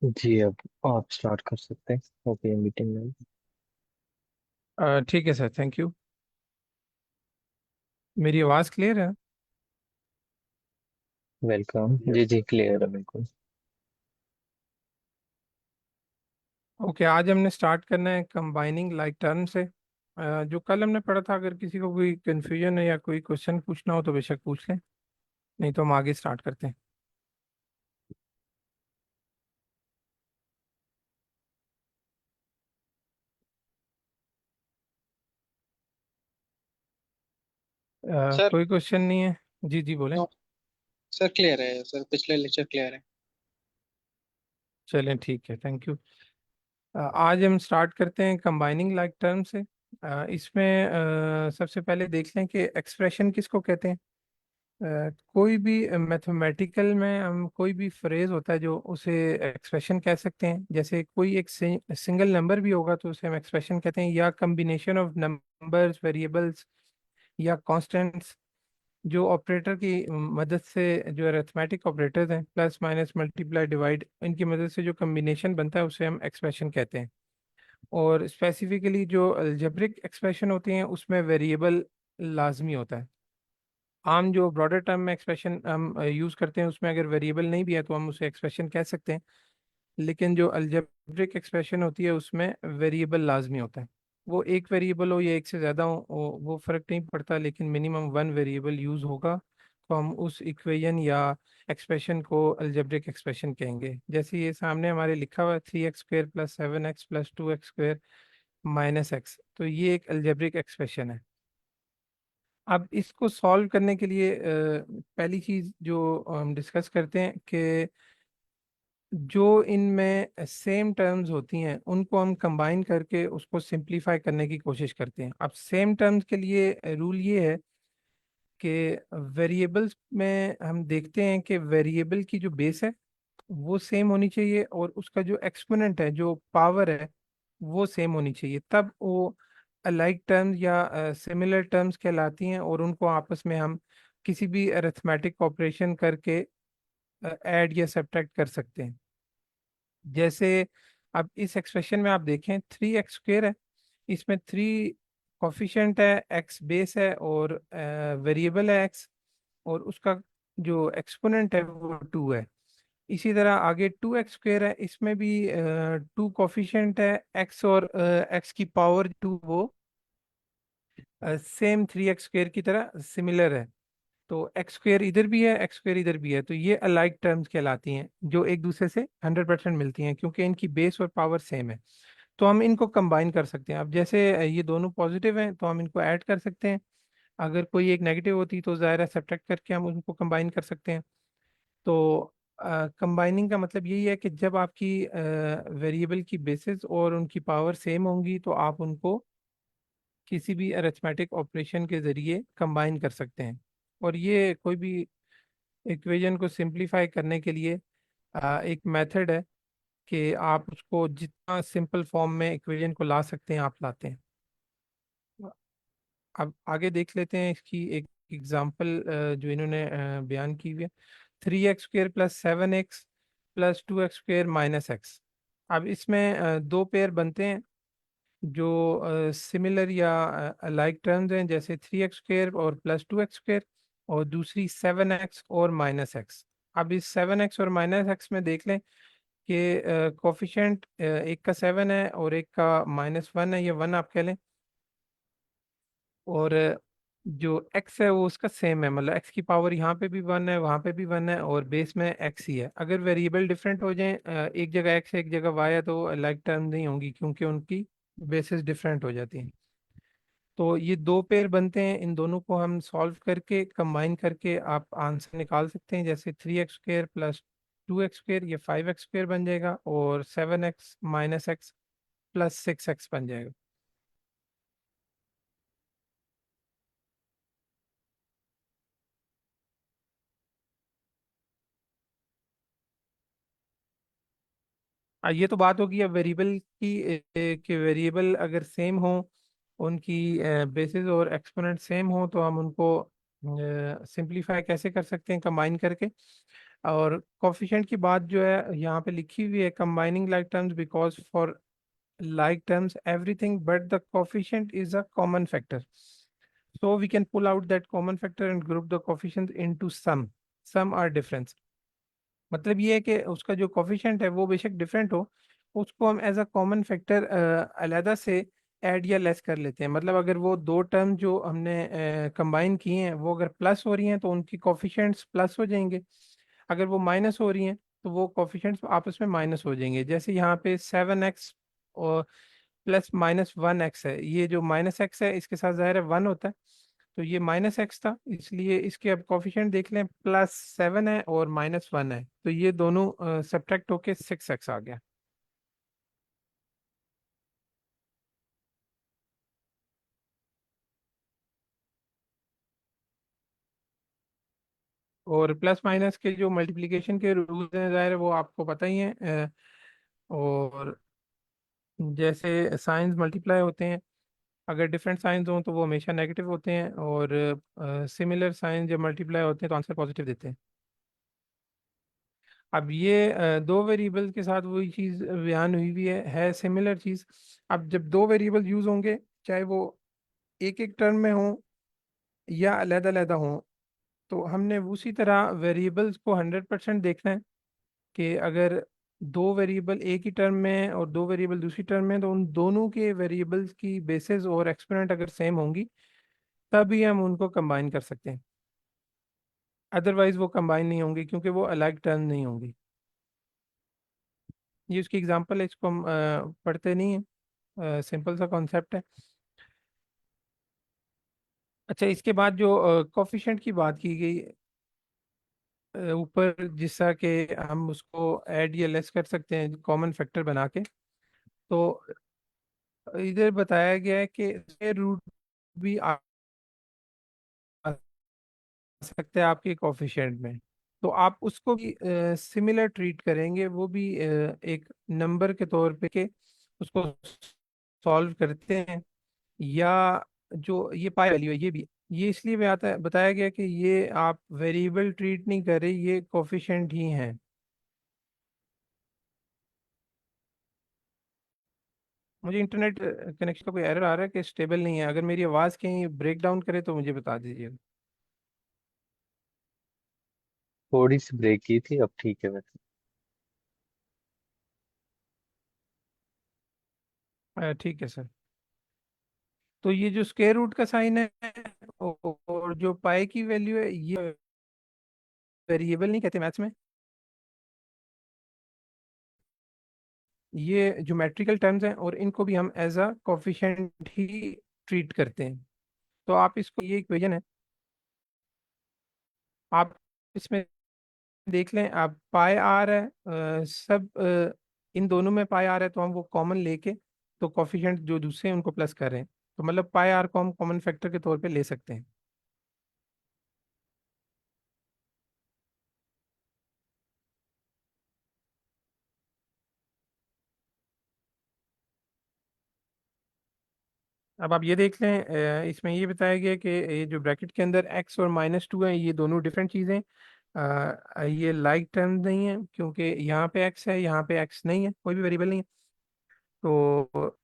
जी, अब आप स्टार्ट कर सकते हैं। ओके, मीटिंग में। ठीक है सर, थैंक यू। मेरी आवाज़ क्लियर है? वेलकम। जी जी, क्लियर है बिल्कुल। ओके, आज हमने स्टार्ट करना है कंबाइनिंग लाइक टर्म से। जो कल हमने पढ़ा था, अगर किसी को कोई कंफ्यूजन है या कोई क्वेश्चन पूछना हो तो बेशक पूछ लें, नहीं तो हम आगे स्टार्ट करते हैं। सर। कोई क्वेश्चन नहीं है? जी जी बोलें। नो। सर क्लियर है सर, पिछले लेक्चर क्लियर है। चलें, ठीक है, थैंक यू। आज हम स्टार्ट करते हैं कंबाइनिंग लाइक टर्म से। इसमें सबसे पहले देख लें कि एक्सप्रेशन किसको कहते हैं। कोई भी मैथमेटिकल में हम कोई भी फ्रेज होता है जो उसे एक्सप्रेशन कह सकते हैं। जैसे कोई एक सिंगल नंबर भी होगा तो उसे हम एक्सप्रेशन कहते हैं, या कम्बिनेशन ऑफ नंबर्स, वेरिएबल्स या कांस्टेंट्स, जो ऑपरेटर की मदद से, जो अरिथमेटिक ऑपरेटर्स हैं, प्लस माइनस मल्टीप्लाई डिवाइड, इनकी मदद से जो कम्बिनेशन बनता है उसे हम एक्सप्रेशन कहते हैं। और स्पेसिफिकली जो अलजेब्रिक एक्सप्रेशन होती हैं उसमें वेरिएबल लाजमी होता है। आम जो ब्रॉडर टर्म में एक्सप्रेशन हम यूज़ करते हैं उसमें अगर वेरिएबल नहीं भी है तो हम उसे एक्सप्रेशन कह सकते हैं। लेकिन जो अलजेब्रिक एक्सप्रेशन होती है उसमें वेरिएबल लाजमी होता है। वो एक वेरिएबल हो या एक से ज़्यादा हो, वो फ़र्क नहीं पड़ता, लेकिन मिनिमम वन वेरिएबल यूज़ होगा तो हम उस इक्वेशन या एक्सप्रेशन को अलजेब्रिक एक्सप्रेशन कहेंगे। जैसे ये सामने हमारे लिखा हुआ है 3x² plus 7x plus 2x² minus x, तो ये एक अलजेब्रिक एक्सप्रेशन है। अब इसको सॉल्व करने के लिए पहली चीज जो हम डिस्कस करते हैं कि जो इनमें सेम टर्म्स होती हैं उनको हम कंबाइन करके उसको सिंपलीफाई करने की कोशिश करते हैं। अब सेम टर्म्स के लिए रूल ये है कि वेरिएबल्स में हम देखते हैं कि वेरिएबल की जो बेस है वो सेम होनी चाहिए, और उसका जो एक्सपोनेंट है, जो पावर है, वो सेम होनी चाहिए, तब वो अलाइक टर्म्स या सिमिलर टर्म्स कहलाती हैं, और उनको आपस में हम किसी भी अरिथमेटिक ऑपरेशन करके ऐड या सब्ट्रैक्ट कर सकते हैं। जैसे अब इस एक्सप्रेशन में आप देखें 3x² है, इसमें 3 कॉफिशेंट है, एक्स बेस है और वेरिएबल है एक्स, और उसका जो एक्सपोनेंट है वो 2 है। इसी तरह आगे 2x² है, इसमें भी 2 कॉफिशेंट है, एक्स और एक्स की पावर 2, वो सेम 3x² की तरह सिमिलर है। तो x² इधर भी है, x² इधर भी है, तो ये अलाइक टर्म्स कहलाती हैं जो एक दूसरे से 100% मिलती हैं क्योंकि इनकी बेस और पावर सेम है। तो हम इनको कंबाइन कर सकते हैं। अब जैसे ये दोनों पॉजिटिव हैं तो हम इनको ऐड कर सकते हैं, अगर कोई एक नेगेटिव होती तो ज़ाहिर है सब्ट्रैक्ट करके हम उनको कंबाइन कर सकते हैं। तो कंबाइनिंग का मतलब यही है कि जब आपकी वेरिएबल की बेसिस और उनकी पावर सेम होंगी तो आप उनको किसी भी अरिथमेटिक ऑपरेशन के ज़रिए कंबाइन कर सकते हैं। और ये कोई भी इक्वेशन को सिंपलीफाई करने के लिए एक मेथड है कि आप उसको जितना सिंपल फॉर्म में इक्वेशन को ला सकते हैं आप लाते हैं। अब आगे देख लेते हैं इसकी एक एग्जांपल जो इन्होंने बयान की हुई है। 3x² plus 7x plus 2x² minus x. अब इसमें दो पेयर बनते हैं जो सिमिलर या अलाइक टर्म्स हैं, जैसे 3x² और प्लस 2x², और दूसरी 7x और माइनस एक्स। अब इस 7x और माइनस एक्स में देख लें कि कोफिशेंट एक का 7 है और एक का -1 है, ये 1 आप कह लें, और जो x है वो उसका सेम है, मतलब x की पावर यहाँ पे भी 1 है, वहाँ पे भी 1 है, और बेस में x ही है। अगर वेरिएबल डिफरेंट हो जाएं, एक जगह x है एक जगह y है, तो लाइक टर्म नहीं होंगी क्योंकि उनकी बेसिस डिफरेंट हो जाती हैं। तो ये दो पेयर बनते हैं, इन दोनों को हम सॉल्व करके कंबाइन करके आप आंसर निकाल सकते हैं। जैसे 3x² प्लस 2x² ये 5x² बन जाएगा, और 7x minus x plus 6x बन जाएगा। ये तो बात होगी अब वेरिएबल की, कि वेरिएबल अगर सेम हो, उनकी बेसिस और एक्सपोनेंट सेम हो, तो हम उनको सिंप्लीफाई कैसे कर सकते हैं कंबाइन करके। और कोफिशिएंट की बात जो है यहाँ पे लिखी हुई है, combining like terms because for like terms everything but the coefficient is a common factor, so we can pull out that common factor and group the coefficients into sum or difference। मतलब ये है कि उसका जो coefficient है वो बेशक different हो, उसको हम एज अ कॉमन फैक्टर अलहदा से ऐड या लेस कर लेते हैं। मतलब अगर वो दो टर्म जो हमने कंबाइन किए हैं वो अगर प्लस हो रही हैं तो उनकी कोफिशिएंट्स प्लस हो जाएंगे, अगर वो माइनस हो रही हैं तो वो कोफिशिएंट्स आपस में माइनस हो जाएंगे। जैसे यहाँ पे 7x और प्लस -1x है, ये जो -x है इसके साथ ज़ाहिर है 1 होता है, तो ये -x था, इसलिए इसके अब कोफिशिएंट देख लें, +7 है और -1 है, तो ये दोनों सब्ट्रैक्ट होके 6x आ गया। और प्लस माइनस के जो मल्टीप्लिकेशन के रूल्स हैं ज़ाहिर है वो आपको पता ही है। और जैसे साइंस मल्टीप्लाई होते हैं, अगर डिफरेंट साइंस हों तो वो हमेशा नेगेटिव होते हैं, और सिमिलर साइंस जब मल्टीप्लाई होते हैं तो आंसर पॉजिटिव देते हैं। अब ये दो वेरिएबल के साथ वही चीज़ बयान हुई हुई है सिमिलर चीज़। अब जब दो वेरिएबल यूज़ होंगे, चाहे वो एक एक टर्म में हो या अलग-अलग हो, तो हमने उसी तरह वेरिएबल्स को 100% देखना है कि अगर दो वेरिएबल एक ही टर्म में है और दो वेरिएबल दूसरी टर्म में है, तो उन दोनों के वेरिएबल्स की बेसिस और एक्सपोनेंट अगर सेम होंगी तभी हम उनको कंबाइन कर सकते हैं, अदरवाइज वो कंबाइन नहीं होंगी क्योंकि वो अलग टर्म नहीं होंगी। ये उसकी एग्जांपल है, इसको हम पढ़ते नहीं है, सिंपल सा कॉन्सेप्ट है। अच्छा, इसके बाद जो कोफिशिएंट की बात की गई ऊपर, जिससा कि हम उसको ऐड या लेस कर सकते हैं कॉमन फैक्टर बना के, तो इधर बताया गया है कि स्क्वायर रूट भी आ सकते हैं आपके कोफिशिएंट में, तो आप उसको भी सिमिलर ट्रीट करेंगे, वो भी एक नंबर के तौर पे के उसको सॉल्व करते हैं। या जो ये पाई वैल्यू है ये भी, ये इसलिए भी आता है, बताया गया कि ये आप वेरिएबल ट्रीट नहीं कर रहे, ये कोफिशिएंट ही हैं। मुझे इंटरनेट कनेक्शन का कोई एरर आ रहा है कि स्टेबल नहीं है, अगर मेरी आवाज़ कहीं ब्रेक डाउन करे तो मुझे बता दीजिएगा। थोड़ी सी ब्रेक की थी, अब ठीक है वैसे। ठीक है सर। तो ये जो स्क्वायर रूट का साइन है और जो पाई की वैल्यू है, ये वेरिएबल नहीं कहते मैथ्स में, ये ज्योमेट्रिकल टर्म्स हैं और इनको भी हम एज अ कोफिशिएंट ही ट्रीट करते हैं। तो आप इसको, ये इक्वेशन है, आप इसमें देख लें, आप पाई आ रहा है, सब इन दोनों में पाई आ रहा है तो हम वो कॉमन लेके तो कोफिशिएंट जो दूसरे हैं उनको प्लस कर रहे हैं, तो मतलब पाई आर को हम कॉमन फैक्टर के तौर पे ले सकते हैं। अब आप ये देख लें, इसमें ये बताया गया कि ये जो ब्रैकेट के अंदर x और -2 है, ये दोनों डिफरेंट चीज़ें, ये लाइक टर्म नहीं है क्योंकि यहाँ पे x है, यहाँ पे x नहीं है, कोई भी वेरिएबल नहीं है, तो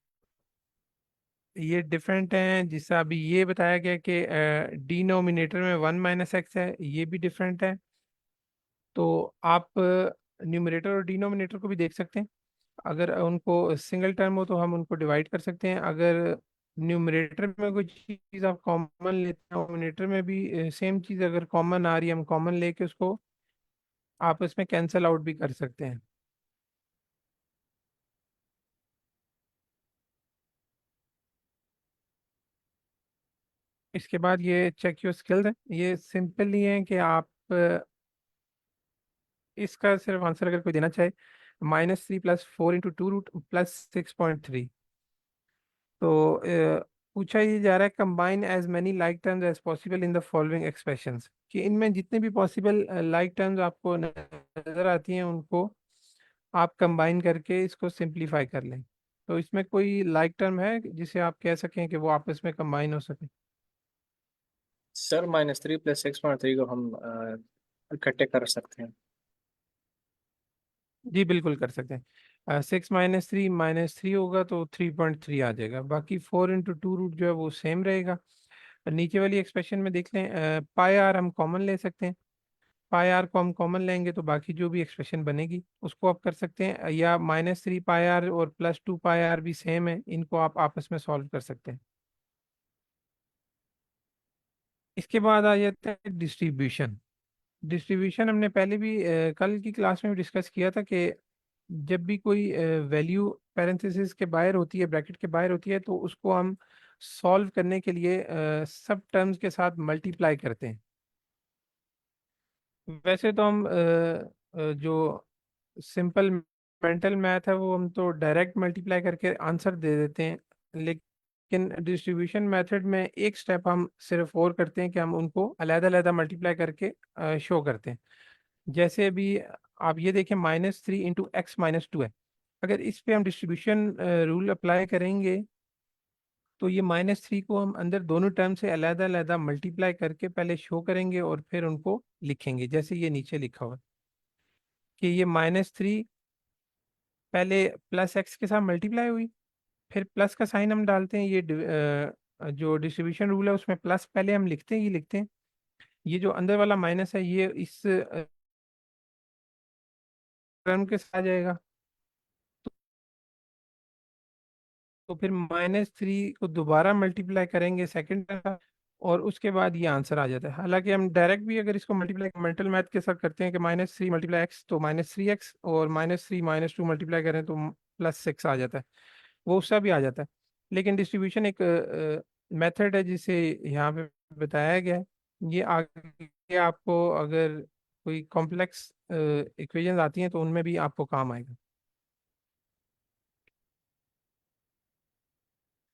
ये डिफरेंट हैं। जिससे अभी ये बताया गया कि डिनोमिनेटर में 1 - x है, ये भी डिफरेंट है। तो आप न्यूमरेटर और डिनोमिनेटर को भी देख सकते हैं, अगर उनको सिंगल टर्म हो तो हम उनको डिवाइड कर सकते हैं, अगर न्यूमरेटर में कोई चीज़ आप कॉमन लेते हैं, डिनोमिनेटर में भी सेम चीज़ अगर कॉमन आ रही है, हम कॉमन लेके उसको आपस में कैंसल आउट भी कर सकते हैं। इसके बाद ये चेक योर स्किल्स है, ये सिंपल ही है कि आप इसका सिर्फ आंसर अगर कोई देना चाहे, -3 + 4 × 2 रूट +6.3, तो पूछा ये जा रहा है combine as many like terms as possible in the following expressions, कि इनमें जितने भी पॉसिबल लाइक टर्म्स आपको नजर आती हैं उनको आप कंबाइन करके इसको सिंप्लीफाई कर लें। तो इसमें कोई लाइक टर्म है जिसे आप कह सकें कि वो आपस में कंबाइन हो सके? सर -3 + 6/3 को हम इकट्ठे कर सकते हैं। जी बिल्कुल कर सकते हैं। 6 - 3 - 3 होगा तो 3.3 आ जाएगा। बाकी 4 × 2 रूट जो है वो सेम रहेगा। नीचे वाली एक्सप्रेशन में देख लें, पाई आर हम कॉमन ले सकते हैं। पाई आर को हम कॉमन लेंगे तो बाकी जो भी एक्सप्रेशन बनेगी उसको आप कर सकते हैं, या -3 पाई आर और +2 पाई आर भी सेम है, इनको आप आपस में सॉल्व कर सकते हैं। इसके बाद आ जाता है डिस्ट्रीब्यूशन। डिस्ट्रीब्यूशन हमने पहले भी कल की क्लास में भी डिस्कस किया था कि जब भी कोई वैल्यू पैरेंथेसिस के बाहर होती है, ब्रैकेट के बाहर होती है, तो उसको हम सॉल्व करने के लिए सब टर्म्स के साथ मल्टीप्लाई करते हैं। वैसे तो हम जो सिंपल मेंटल मैथ है वो हम तो डायरेक्ट मल्टीप्लाई करके आंसर दे देते हैं, लेकिन डिस्ट्रीब्यूशन मेथड में एक स्टेप हम सिर्फ और करते हैं कि हम उनको अलग-अलग मल्टीप्लाई करके शो करते हैं। जैसे अभी आप ये देखें, -3 × x - 2 है। अगर इस पे हम डिस्ट्रीब्यूशन रूल अप्लाई करेंगे तो ये -3 को हम अंदर दोनों टर्म से अलग मल्टीप्लाई करके पहले शो करेंगे और फिर उनको लिखेंगे, जैसे ये नीचे लिखा हुआ है कि ये -3 पहले +x के साथ मल्टीप्लाई हुई, फिर प्लस का साइन हम डालते हैं। जो डिस्ट्रीब्यूशन रूल है उसमें प्लस पहले हम लिखते हैं, ये लिखते हैं। ये जो अंदर वाला माइनस है ये इस टर्म के साथ आ जाएगा। तो फिर -3 को दोबारा मल्टीप्लाई करेंगे सेकंड टर्म, और उसके बाद ये आंसर आ जाता है। हालांकि हम डायरेक्ट भी अगर इसको मल्टीप्लाई मेंटल मैथ के साथ करते हैं कि -3 × x तो -3x, और -3 - 2 मल्टीप्लाई करें तो +6 आ जाता है, वो उसका भी आ जाता है। लेकिन डिस्ट्रीब्यूशन एक मेथड है जिसे यहाँ पे बताया गया है। ये आगे आपको अगर कोई कॉम्प्लेक्स इक्वेशंस आती हैं तो उनमें भी आपको काम आएगा।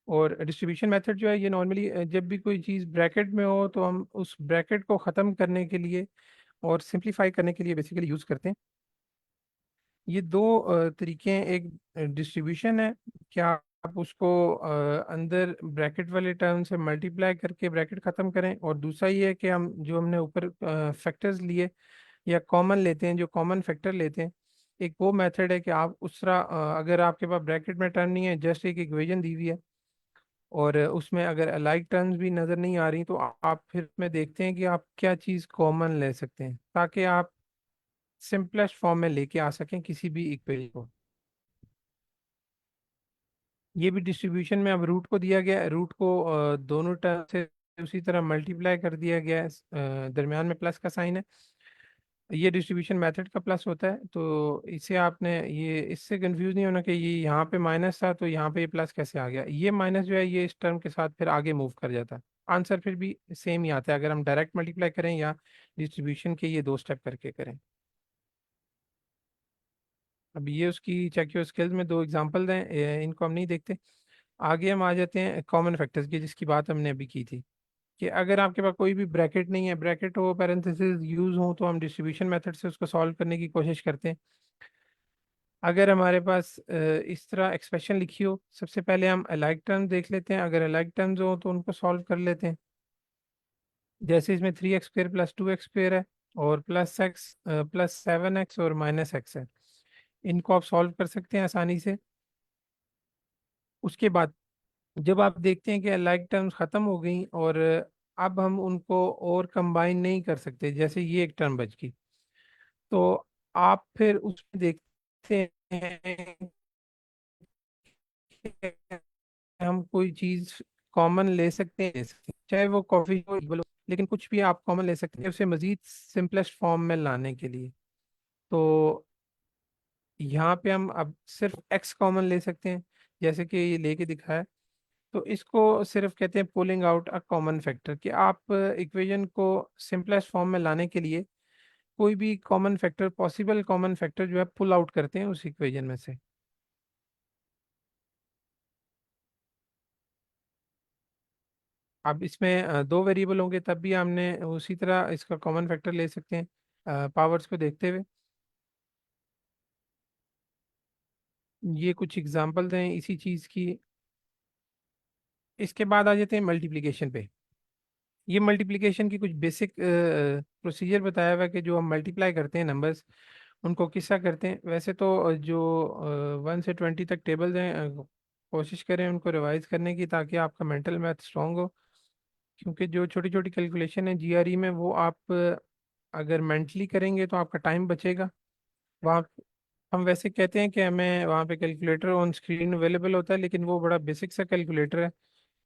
और डिस्ट्रीब्यूशन मेथड जो है ये नॉर्मली जब भी कोई चीज़ ब्रैकेट में हो तो हम उस ब्रैकेट को ख़त्म करने के लिए और सिंप्लीफाई करने के लिए बेसिकली यूज़ करते हैं। ये दो तरीके हैं। एक डिस्ट्रीब्यूशन है, क्या आप उसको अंदर ब्रैकेट वाले टर्म से मल्टीप्लाई करके ब्रैकेट ख़त्म करें, और दूसरा ये है कि हम जो हमने ऊपर फैक्टर्स लिए या कॉमन लेते हैं, जो कॉमन फैक्टर लेते हैं। एक वो मेथड है कि आप उस तरह अगर आपके पास ब्रैकेट में टर्म नहीं है, जस्ट एक इक्वेशन दी हुई है और उसमें अगर अलाइक टर्म्स भी नज़र नहीं आ रही, तो आप फिर में देखते हैं कि आप क्या चीज़ कॉमन ले सकते हैं ताकि आप सिंपलेस्ट फॉर्म में लेके आ सकें किसी भी इक्वेशन को। ये भी डिस्ट्रीब्यूशन में अब रूट को दिया गया है, रूट को दोनों टर्म से उसी तरह मल्टीप्लाई कर दिया गया है, दरमियान में प्लस का साइन है। ये डिस्ट्रीब्यूशन मेथड का प्लस होता है, तो इसे आपने ये इससे कंफ्यूज नहीं होना कि ये यहाँ पे माइनस था तो यहाँ पे ये प्लस कैसे आ गया। ये माइनस जो है ये इस टर्म के साथ फिर आगे मूव कर जाता है, आंसर फिर भी सेम ही आता है अगर हम डायरेक्ट मल्टीप्लाई करें या डिस्ट्रीब्यूशन के ये दो स्टेप करके करें। अब ये उसकी चेक योर स्किल्स में दो एग्जांपल हैं, इनको हम नहीं देखते। आगे हम आ जाते हैं कॉमन फैक्टर्स की, जिसकी बात हमने अभी की थी कि अगर आपके पास कोई भी ब्रैकेट नहीं है, ब्रैकेट हो पैरेंथेसिस यूज हो, तो हम डिस्ट्रीब्यूशन मेथड से उसको सॉल्व करने की कोशिश करते हैं। अगर हमारे पास इस तरह एक्सप्रेशन लिखी हो, सबसे पहले हम अलाइक टर्म्स देख लेते हैं। अगर अलाइक टर्म्स हो तो उनको सॉल्व कर लेते हैं। जैसे इसमें 3x² + 2x² है, और +x +7x और -x है, इनको आप सॉल्व कर सकते हैं आसानी से। उसके बाद जब आप देखते हैं कि अलाइक टर्म्स ख़त्म हो गई और अब हम उनको और कंबाइन नहीं कर सकते, जैसे ये एक टर्म बच गई, तो आप फिर उसमें देखते हैं कि हम कोई चीज कॉमन ले सकते हैं, चाहे वो कॉफी हो equal हो, लेकिन कुछ भी आप कॉमन ले सकते हैं उसे मजीद सिंपलेस्ट फॉर्म में लाने के लिए। तो यहाँ पे हम अब सिर्फ एक्स कॉमन ले सकते हैं, जैसे कि ये लेके दिखाया है। तो इसको सिर्फ कहते हैं pulling out a common factor, कि आप इक्वेशन को सिंपलेस्ट फॉर्म में लाने के लिए कोई भी common factor, possible common factor जो है पुल आउट करते हैं उस इक्वेशन में से। अब इसमें दो वेरिएबल होंगे तब भी हमने उसी तरह इसका कॉमन फैक्टर ले सकते हैं पावर्स को देखते हुए। ये कुछ एग्जांपल्स हैं इसी चीज़ की। इसके बाद आ जाते हैं मल्टीप्लिकेशन पे। ये मल्टीप्लिकेशन की कुछ बेसिक प्रोसीजर बताया हुआ है कि जो हम मल्टीप्लाई करते हैं नंबर्स उनको किस्सा करते हैं। वैसे तो जो 1 से 20 तक टेबल्स हैं, कोशिश करें उनको रिवाइज करने की ताकि आपका मेंटल मैथ स्ट्रांग हो। क्योंकि जो छोटी छोटी कैलकुलेशन है जीआरई में वो आप अगर मेंटली करेंगे तो आपका टाइम बचेगा। वहाँ हम वैसे कहते हैं कि हमें वहाँ पे कैलकुलेटर ऑन स्क्रीन अवेलेबल होता है, लेकिन वो बड़ा बेसिक सा कैलकुलेटर है।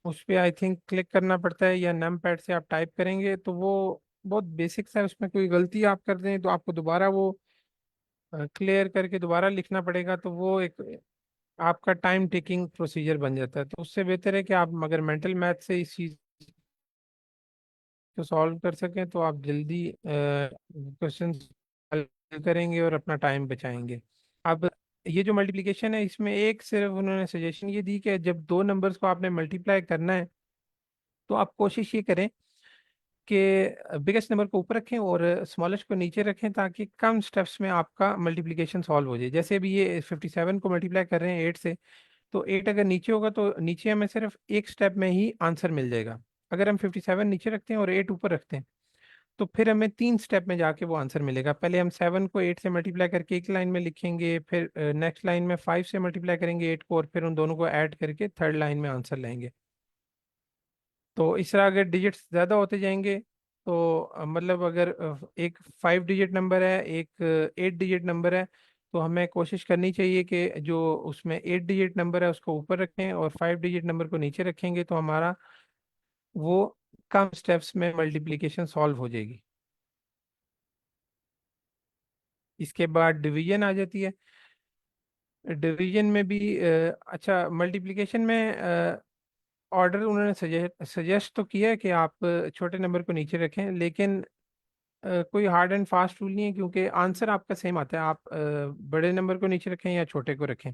उस पर आई थिंक क्लिक करना पड़ता है या नम पैड से आप टाइप करेंगे तो वो बहुत बेसिक सा है। उसमें कोई गलती आप कर दें तो आपको दोबारा वो क्लियर करके दोबारा लिखना पड़ेगा, तो वो एक आपका टाइम टेकिंग प्रोसीजर बन जाता है। तो उससे बेहतर है कि आप अगर मेंटल मैथ से इस चीज़ को सॉल्व कर सकें तो आप जल्दी क्वेश्चन करेंगे और अपना टाइम बचाएंगे। अब ये जो मल्टीप्लिकेशन है इसमें एक सिर्फ उन्होंने सजेशन ये दी कि जब दो नंबर्स को आपने मल्टीप्लाई करना है तो आप कोशिश ये करें कि बिगेस्ट नंबर को ऊपर रखें और स्मॉलेस्ट को नीचे रखें ताकि कम स्टेप्स में आपका मल्टीप्लिकेशन सॉल्व हो जाए। जैसे अभी ये 57 को मल्टीप्लाई कर रहे हैं 8 से, तो 8 अगर नीचे होगा तो नीचे हमें सिर्फ एक स्टेप में ही आंसर मिल जाएगा। अगर हम 57 नीचे रखते हैं और 8 ऊपर रखते हैं तो फिर हमें 3 स्टेप में जाके वो आंसर मिलेगा। पहले हम 7 को 8 से मल्टीप्लाई करके एक लाइन में लिखेंगे, फिर नेक्स्ट लाइन में 5 से मल्टीप्लाई करेंगे 8 को, और फिर उन दोनों को ऐड करके थर्ड लाइन में आंसर लेंगे। तो इस तरह अगर डिजिट्स ज़्यादा होते जाएंगे तो मतलब अगर एक 5 डिजिट नंबर है, एक 8 डिजिट नंबर है, तो हमें कोशिश करनी चाहिए कि जो उसमें 8 डिजिट नंबर है उसको ऊपर रखें और 5 डिजिट नंबर को नीचे रखेंगे तो हमारा वो कम स्टेप्स में मल्टीप्लिकेशन सॉल्व हो जाएगी। इसके बाद डिवीजन आ जाती है। डिवीजन में भी अच्छा मल्टीप्लिकेशन में ऑर्डर उन्होंने सजेस्ट तो किया है कि आप छोटे नंबर को नीचे रखें, लेकिन कोई हार्ड एंड फास्ट रूल नहीं है क्योंकि आंसर आपका सेम आता है। आप बड़े नंबर को नीचे रखें या छोटे को रखें,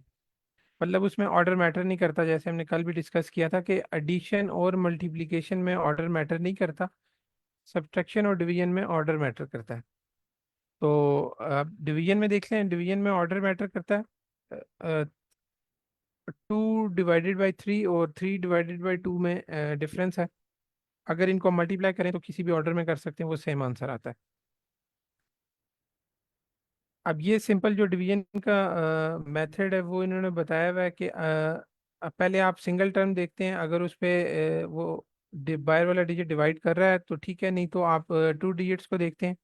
मतलब उसमें ऑर्डर मैटर नहीं करता। जैसे हमने कल भी डिस्कस किया था कि एडिशन और मल्टीप्लिकेशन में ऑर्डर मैटर नहीं करता, सब्ट्रैक्शन और डिवीजन में ऑर्डर मैटर करता है। तो आप डिवीजन में देख लें, डिवीजन में ऑर्डर मैटर करता है। 2/3 और 3/2 में डिफरेंस है। अगर इनको मल्टीप्लाई करें तो किसी भी ऑर्डर में कर सकते हैं, वो सेम आंसर आता है। अब ये सिंपल जो डिवीजन का मेथड है वो इन्होंने बताया हुआ है कि अब पहले आप सिंगल टर्म देखते हैं, अगर उस पे वो बायर वाला डिजिट डिवाइड कर रहा है तो ठीक है, नहीं तो आप 2 डिजिट्स को देखते हैं।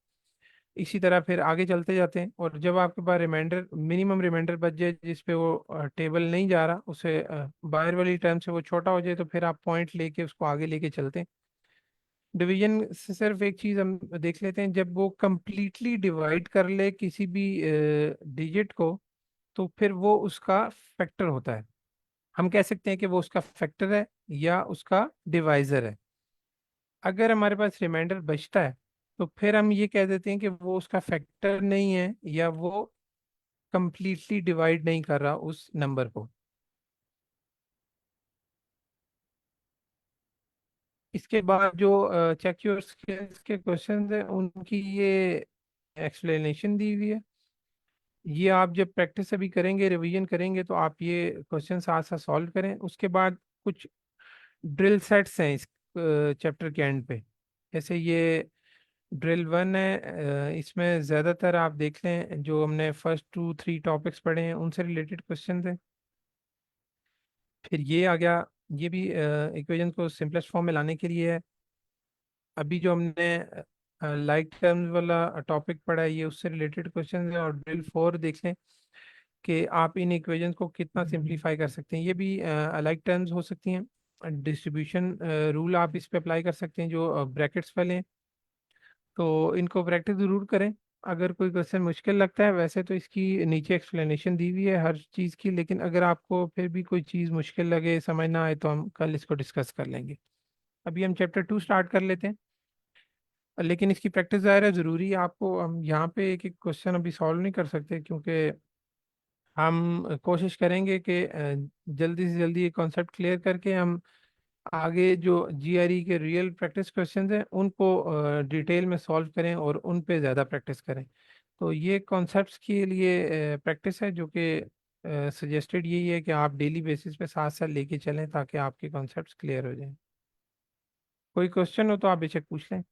इसी तरह फिर आगे चलते जाते हैं और जब आपके पास रिमाइंडर मिनिमम रिमाइंडर बच जाए जिस पे वो टेबल नहीं जा रहा, उसे बाहर वाली टर्म से वो छोटा हो जाए, तो फिर आप पॉइंट लेके उसको आगे लेके चलते हैं। डिवीजन से सिर्फ एक चीज हम देख लेते हैं, जब वो कंप्लीटली डिवाइड कर ले किसी भी डिजिट को तो फिर वो उसका फैक्टर होता है। हम कह सकते हैं कि वो उसका फैक्टर है या उसका डिवाइजर है। अगर हमारे पास रिमाइंडर बचता है तो फिर हम ये कह देते हैं कि वो उसका फैक्टर नहीं है या वो कंप्लीटली डिवाइड नहीं कर रहा उस नंबर को। इसके बाद जो चेक योर स्किल्स के क्वेश्चंस हैं उनकी ये एक्सप्लेनेशन दी हुई है। ये आप जब प्रैक्टिस अभी करेंगे, रिवीजन करेंगे, तो आप ये क्वेश्चन साथ साथ सॉल्व करें। उसके बाद कुछ ड्रिल सेट्स हैं इस चैप्टर के एंड पे। जैसे ये ड्रिल 1 है, इसमें ज़्यादातर आप देख लें जो हमने फर्स्ट 2 3 टॉपिक्स पढ़े हैं उनसे रिलेटेड क्वेश्चन हैं। फिर ये आ गया, ये भी इक्वेशन को सिंपलेस्ट फॉर्म में लाने के लिए है। अभी जो हमने लाइक टर्म्स वाला टॉपिक पढ़ा है ये उससे रिलेटेड क्वेश्चन है। और ड्रिल 4 देख लें कि आप इन इक्वेशंस को कितना सिंप्लीफाई कर सकते हैं। ये भी अलाइक टर्म्स हो सकती हैं। डिस्ट्रीब्यूशन रूल आप इस पे अप्लाई कर सकते हैं जो ब्रैकेट्स वाले हैं। तो इनको प्रैक्टिस ज़रूर करें। अगर कोई क्वेश्चन मुश्किल लगता है, वैसे तो इसकी नीचे एक्सप्लेनेशन दी हुई है हर चीज़ की, लेकिन अगर आपको फिर भी कोई चीज़ मुश्किल लगे, समझ ना आए, तो हम कल इसको डिस्कस कर लेंगे। अभी हम चैप्टर 2 स्टार्ट कर लेते हैं। लेकिन इसकी प्रैक्टिस ज़ाहिर है ज़रूरी है आपको। हम यहाँ पे एक एक क्वेश्चन अभी सॉल्व नहीं कर सकते क्योंकि हम कोशिश करेंगे कि जल्दी से जल्दी ये कॉन्सेप्ट क्लियर करके हम आगे जो जीआरई के रियल प्रैक्टिस क्वेश्चंस हैं उनको डिटेल में सॉल्व करें और उन पे ज़्यादा प्रैक्टिस करें। तो ये कॉन्सेप्ट्स के लिए प्रैक्टिस है जो कि सजेस्टेड यही है कि आप डेली बेसिस पे साथ साथ लेके चलें ताकि आपके कॉन्सेप्ट्स क्लियर हो जाएं। कोई क्वेश्चन हो तो आप बेशक पूछ लें।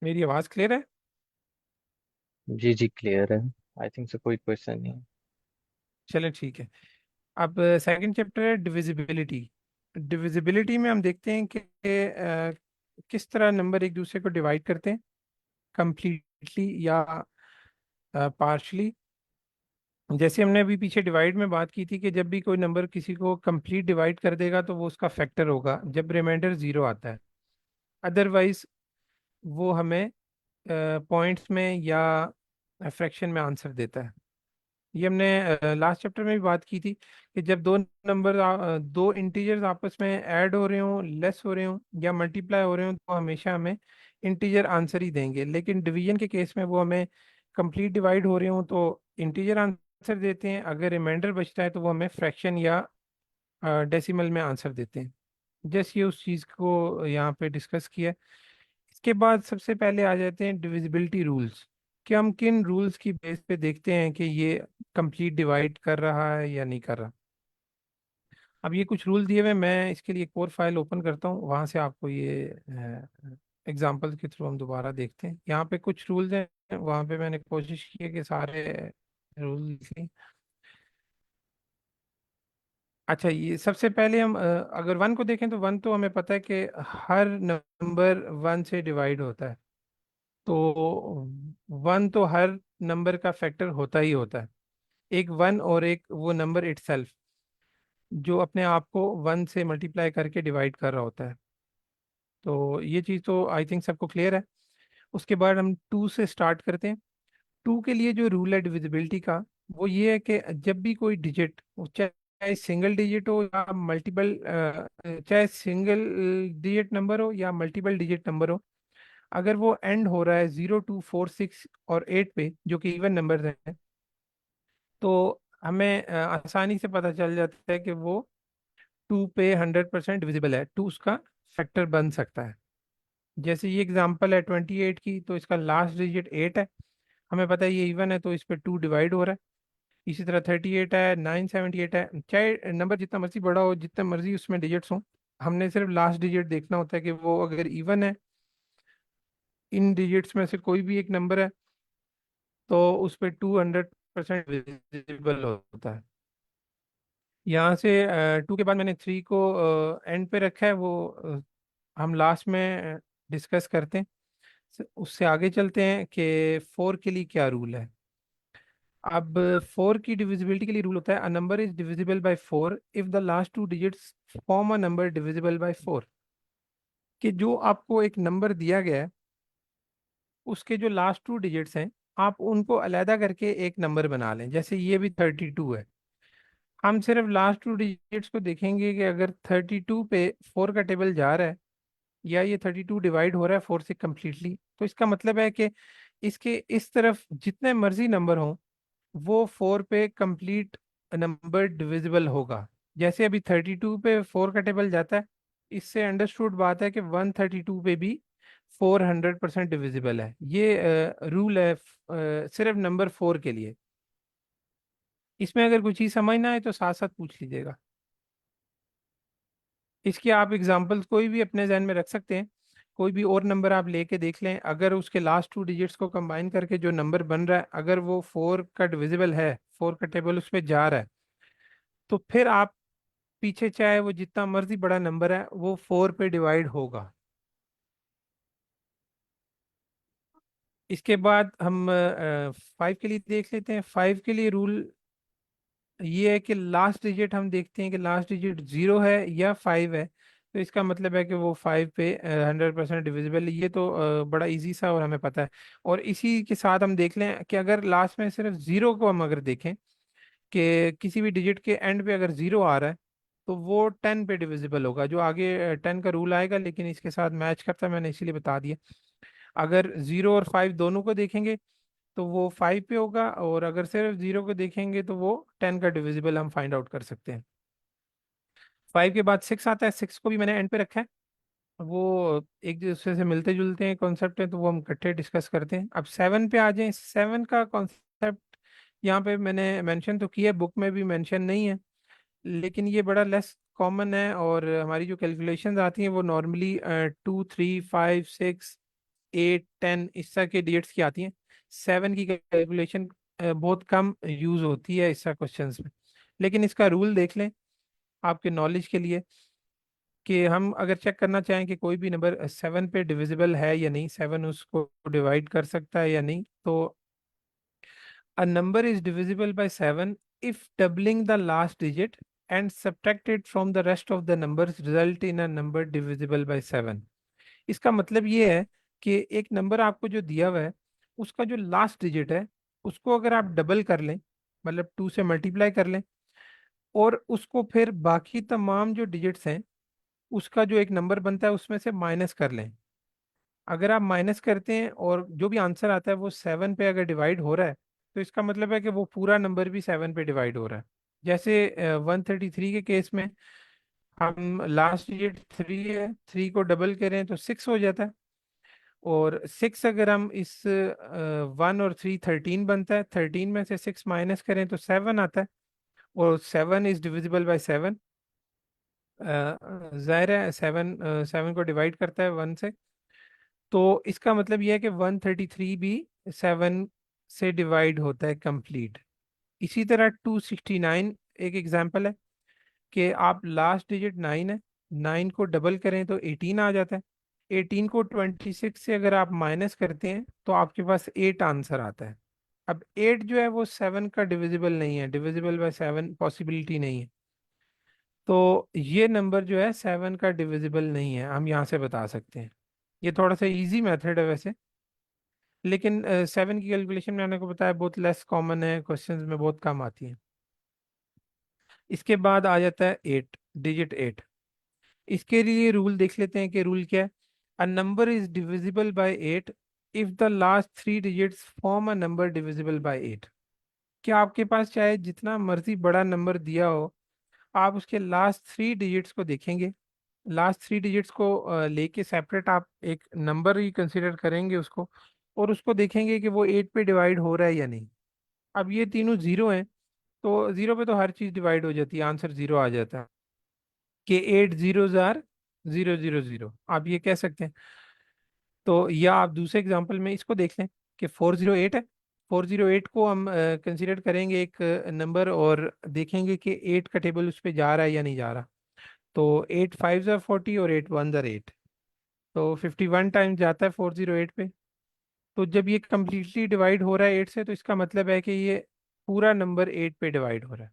मेरी आवाज़ क्लियर है? जी जी क्लियर है। आई थिंक से कोई क्वेश्चन नहीं है। चलें ठीक है। अब सेकंड चैप्टर है डिविजिबिलिटी। डिविजिबिलिटी में हम देखते हैं कि किस तरह नंबर एक दूसरे को डिवाइड करते हैं, कंप्लीटली या पार्शली। जैसे हमने अभी पीछे डिवाइड में बात की थी कि जब भी कोई नंबर किसी को कंप्लीट डिवाइड कर देगा तो वो उसका फैक्टर होगा जब रिमाइंडर ज़ीरो आता है। अदरवाइज वो हमें पॉइंट्स में या फ्रैक्शन में आंसर देता है। ये हमने लास्ट चैप्टर में भी बात की थी कि जब दो नंबर दो इंटीजर्स आपस में ऐड हो रहे हों, लेस हो रहे हों या मल्टीप्लाई हो रहे हों तो हमेशा हमें इंटीजर आंसर ही देंगे। लेकिन डिवीजन के केस में वो हमें कंप्लीट डिवाइड हो रहे हों तो इंटीजर आंसर देते हैं, अगर रिमाइंडर बचता है तो वो हमें फ्रैक्शन या डेसिमल में आंसर देते हैं। जैसे ये उस चीज़ को यहाँ पे डिस्कस किया है। इसके बाद सबसे पहले आ जाते हैं डिविजिबिलिटी रूल्स, कि हम किन रूल्स की बेस पे देखते हैं कि ये कंप्लीट डिवाइड कर रहा है या नहीं कर रहा। अब ये कुछ रूल दिए हुए हैं, मैं इसके लिए एक और फाइल ओपन करता हूँ, वहाँ से आपको ये एग्जांपल के थ्रू हम दोबारा देखते हैं। यहाँ पे कुछ रूल्स हैं, वहाँ पे मैंने कोशिश की है कि सारे रूल लिख लें। अच्छा, ये सबसे पहले हम अगर वन को देखें तो वन तो हमें पता है कि हर नंबर वन से डिवाइड होता है। तो वन तो हर नंबर का फैक्टर होता ही होता है, एक वन और एक वो नंबर इटसेल्फ जो अपने आप को वन से मल्टीप्लाई करके डिवाइड कर रहा होता है। तो ये चीज़ तो आई थिंक सबको क्लियर है। उसके बाद हम टू से स्टार्ट करते हैं। टू के लिए जो रूल है डिविजिबिलिटी का, वो ये है कि जब भी कोई डिजिट, चाहे सिंगल डिजिट हो या मल्टीपल, चाहे सिंगल डिजिट नंबर हो या मल्टीपल डिजिट नंबर हो, अगर वो एंड हो रहा है 0, 2, 4, 6 और 8 पे जो कि इवन नंबर हैं, तो हमें आसानी से पता चल जाता है कि वो टू पे 100% डिविजिबल है, टू उसका फैक्टर बन सकता है। जैसे ये एग्जांपल है 28 की, तो इसका लास्ट डिजिट 8 है, हमें पता है ये इवन है तो इस पे 2 डिवाइड हो रहा है। इसी तरह 38 है, 978 है, चाहे नंबर जितना मर्जी बड़ा हो, जितना मर्जी उसमें डिजिट्स हो, हमने सिर्फ लास्ट डिजिट देखना होता है कि वो अगर इवन है, इन डिजिट्स में से कोई भी एक नंबर है, तो उस पर 200% विजिबल होता है। यहाँ से टू के बाद मैंने थ्री को एंड पे रखा है, वो हम लास्ट में डिस्कस करते हैं। उससे आगे चलते हैं कि फोर के लिए क्या रूल है। अब फोर की डिविजिबिलिटी के लिए रूल होता है, अ number is divisible by four if the last two digits form a number divisible by four. कि जो आपको एक नंबर दिया गया है, उसके जो लास्ट टू डिजिट्स हैं, आप उनको अलहदा करके एक नंबर बना लें। जैसे ये भी 32 है, हम सिर्फ लास्ट टू डिजिट्स को देखेंगे कि अगर 32 पे फोर का टेबल जा रहा है या ये 32 डिवाइड हो रहा है फोर से कम्प्लीटली, तो इसका मतलब है कि इसके इस तरफ जितने मर्जी नंबर हों, वो फोर पे कंप्लीट नंबर डिविजिबल होगा। जैसे अभी 32 पे फोर का टेबल जाता है, इससे अंडरस्टूड बात है कि 132 पे भी 400% डिविजिबल है। ये रूल है सिर्फ नंबर फोर के लिए। इसमें अगर कुछ चीज़ समझ ना आए तो साथ साथ पूछ लीजिएगा। इसके आप एग्जांपल्स कोई भी अपने जहन में रख सकते हैं, कोई भी और नंबर आप लेके देख लें, अगर उसके लास्ट टू डिजिट्स को कंबाइन करके जो नंबर बन रहा है, अगर वो फोर का डिविजिबल है, फोर का टेबल उस पर जा रहा है, तो फिर आप पीछे चाहे वो जितना मर्जी बड़ा नंबर है, वो फोर पे डिवाइड होगा। इसके बाद हम फाइव के लिए देख लेते हैं। फाइव के लिए रूल ये है कि लास्ट डिजिट हम देखते हैं कि लास्ट डिजिट जीरो है या फाइव है, तो इसका मतलब है कि वो फाइव पे 100% डिविजिबल है। ये तो बड़ा इजी सा और हमें पता है। और इसी के साथ हम देख लें कि अगर लास्ट में सिर्फ जीरो को हम अगर देखें कि किसी भी डिजिट के एंड पे अगर जीरो आ रहा है, तो वो 10 पे डिविजिबल होगा। जो आगे 10 का रूल आएगा लेकिन इसके साथ मैच करता है, मैंने इसीलिए बता दिया। अगर जीरो और फाइव दोनों को देखेंगे तो वो फाइव पे होगा, और अगर सिर्फ जीरो को देखेंगे तो वो 10 का डिविजिबल हम फाइंड आउट कर सकते हैं। फाइव के बाद सिक्स आता है, सिक्स को भी मैंने एंड पे रखा है। वो एक दूसरे से मिलते जुलते हैं कॉन्सेप्ट है, तो वो हम इकट्ठे डिस्कस करते हैं। अब 7 पे आ जाएं। 7 का कॉन्सेप्ट यहाँ पे मैंने मेंशन तो किया है, बुक में भी मेंशन नहीं है, लेकिन ये बड़ा लेस कॉमन है। और हमारी जो कैलकुलेशंस आती हैं वो नॉर्मली 2, 3, 5, 6, 8, 10 इस तरह के डिजिट्स की आती हैं। 7 की कैलकुलेशन बहुत कम यूज़ होती है इस तरह क्वेश्चंस में। लेकिन इसका रूल देख लें आपके नॉलेज के लिए, कि हम अगर चेक करना चाहें कि कोई भी नंबर 7 पे डिविजिबल है या नहीं, 7 उसको डिवाइड कर सकता है या नहीं, तो a number is divisible by 7 if doubling the last digit and subtracted from the rest of the numbers result in a number divisible by 7। इसका मतलब ये है कि एक नंबर आपको जो दिया हुआ है उसका जो लास्ट डिजिट है उसको अगर आप डबल कर लें, मतलब 2 से मल्टीप्लाई कर लें, और उसको फिर बाकी तमाम जो डिजिट्स हैं उसका जो एक नंबर बनता है उसमें से माइनस कर लें। अगर आप माइनस करते हैं और जो भी आंसर आता है वो 7 पे अगर डिवाइड हो रहा है, तो इसका मतलब है कि वो पूरा नंबर भी 7 पे डिवाइड हो रहा है। जैसे 133 के केस में हम लास्ट डिजिट 3 है, 3 को डबल करें तो 6 हो जाता है। और 6 अगर हम इस 1 और 3 13 बनता है, 13 में से 6 माइनस करें तो 7 आता है। और 7 इज डिविजिबल बाय 7। जाहिर है 7 7 को डिवाइड करता है 1 से, तो इसका मतलब यह है कि 133 भी 7 से डिवाइड होता है कंप्लीट। इसी तरह 269 एक एग्जांपल है कि आप लास्ट डिजिट 9 है, 9 को डबल करें तो 18 आ जाता है। 18 को 26 से अगर आप माइनस करते हैं तो आपके पास 8 आंसर आता है। अब 8 जो है वो 7 का डिविजिबल नहीं है, डिविजिबल बाय 7 पॉसिबिलिटी नहीं है। तो ये नंबर जो है 7 का डिविजिबल नहीं है, हम यहाँ से बता सकते हैं। ये थोड़ा सा इजी मेथड है वैसे, लेकिन 7 की कैलकुलेशन मैंने को बताया बहुत लेस कॉमन है, क्वेश्चंस में बहुत कम आती है। इसके बाद आ जाता है 8, डिजिट 8। इसके लिए रूल देख लेते हैं कि रूल क्या है। अ number is divisible bye 8 if the last 3 digits form a number divisible by 8। क्या आपके पास चाहे जितना मर्जी बड़ा नंबर दिया हो, आप उसके लास्ट 3 डिजिट्स को देखेंगे, लास्ट 3 डिजिट्स को लेके सेपरेट आप एक नंबर ही कंसिडर करेंगे उसको, और उसको देखेंगे कि वो 8 पे डिवाइड हो रहा है या नहीं। अब ये तीनों जीरो हैं, तो जीरो पे तो हर चीज़ डिवाइड हो जाती है, आंसर जीरो आ जाता है कि 8 जीरो जार 0 0 0, आप ये कह सकते हैं। तो या आप दूसरे एग्जांपल में इसको देख लें कि 408 है। 408 को हम कंसिडर करेंगे एक नंबर, और देखेंगे कि 8 का टेबल उस पर जा रहा है या नहीं जा रहा। तो 8 5 जार 40 और 8 1 जार 8, तो 51 टाइम्स जाता है 408 पे। तो जब ये कम्प्लीटली डिवाइड हो रहा है 8 से, तो इसका मतलब है कि ये पूरा नंबर 8 पे डिवाइड हो रहा है।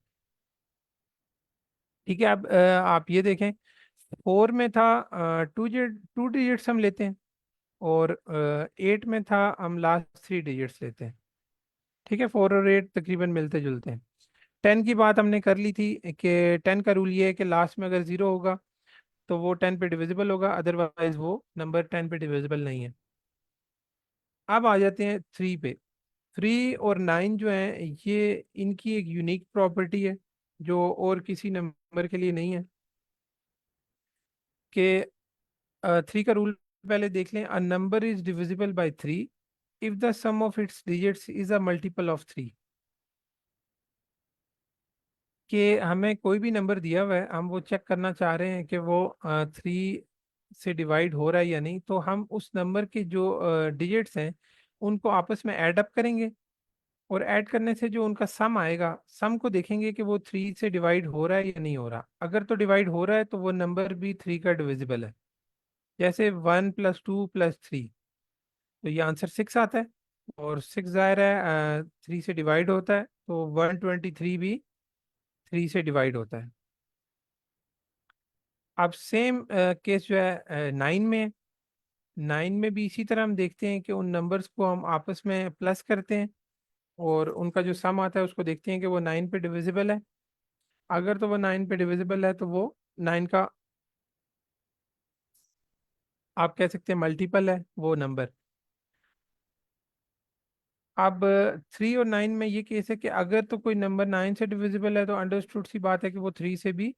ठीक है। अब आप ये देखें, 4 में था 2 डिजिट्स हम लेते हैं, और 8 में था हम लास्ट 3 डिजिट्स लेते हैं। ठीक है, 4 और 8 तकरीबन मिलते जुलते हैं। 10 की बात हमने कर ली थी कि 10 का रूल ये है कि लास्ट में अगर 0 होगा तो वो 10 पे डिविजिबल होगा, अदरवाइज वो नंबर 10 पे डिविजिबल नहीं है। अब आ जाते हैं 3 पे। 3 और 9 जो है ये इनकी एक यूनिक प्रॉपर्टी है जो और किसी नंबर के लिए नहीं है, कि 3 का रूल पहले देख लें। A number is divisible by 3 if the sum of its digits is a multiple of 3। कि हमें कोई भी नंबर दिया हुआ है, हम वो चेक करना चाह रहे हैं कि वो 3 से डिवाइड हो रहा है या नहीं, तो हम उस नंबर के जो डिजिट्स हैं उनको आपस में ऐड अप करेंगे, और ऐड करने से जो उनका सम आएगा, सम को देखेंगे कि वो 3 से डिवाइड हो रहा है या नहीं हो रहा। अगर तो डिवाइड हो रहा है तो वो नंबर भी 3 का डिविजिबल है। जैसे 1 + 2 + 3, तो ये आंसर 6 आता है। और 6 जाहिर है 3 से डिवाइड होता है, तो 123 भी 3 से डिवाइड होता है। अब सेम केस जो है 9 में है। 9 में भी इसी तरह हम देखते हैं कि उन नंबर्स को हम आपस में प्लस करते हैं, और उनका जो सम आता है उसको देखते हैं कि वो 9 पे डिविजिबल है। अगर तो वो 9 पे डिविजिबल है तो वो 9 का आप कह सकते हैं मल्टीपल है वो नंबर। अब 3 और 9 में ये केस है कि अगर तो कोई नंबर 9 से डिविजिबल है तो अंडरस्टूड सी बात है कि वो 3 से भी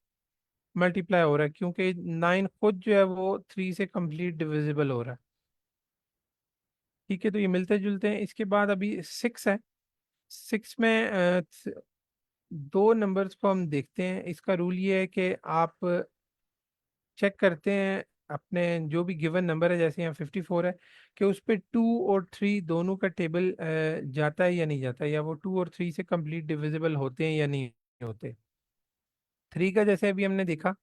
मल्टीप्लाई हो रहा है, क्योंकि 9 खुद जो है वो 3 से कंप्लीट डिविजिबल हो रहा है। ठीक है, तो ये मिलते जुलते हैं। इसके बाद अभी 6 है। 6 में दो नंबर्स को हम देखते हैं। इसका रूल ये है कि आप चेक करते हैं अपने जो भी गिवन नंबर है, जैसे यहाँ 54 है, कि उस पे 2 और 3 दोनों का टेबल जाता है या नहीं जाता, या वो 2 और 3 से कंप्लीट डिविजिबल होते हैं या नहीं होते। 3 का जैसे अभी हमने देखा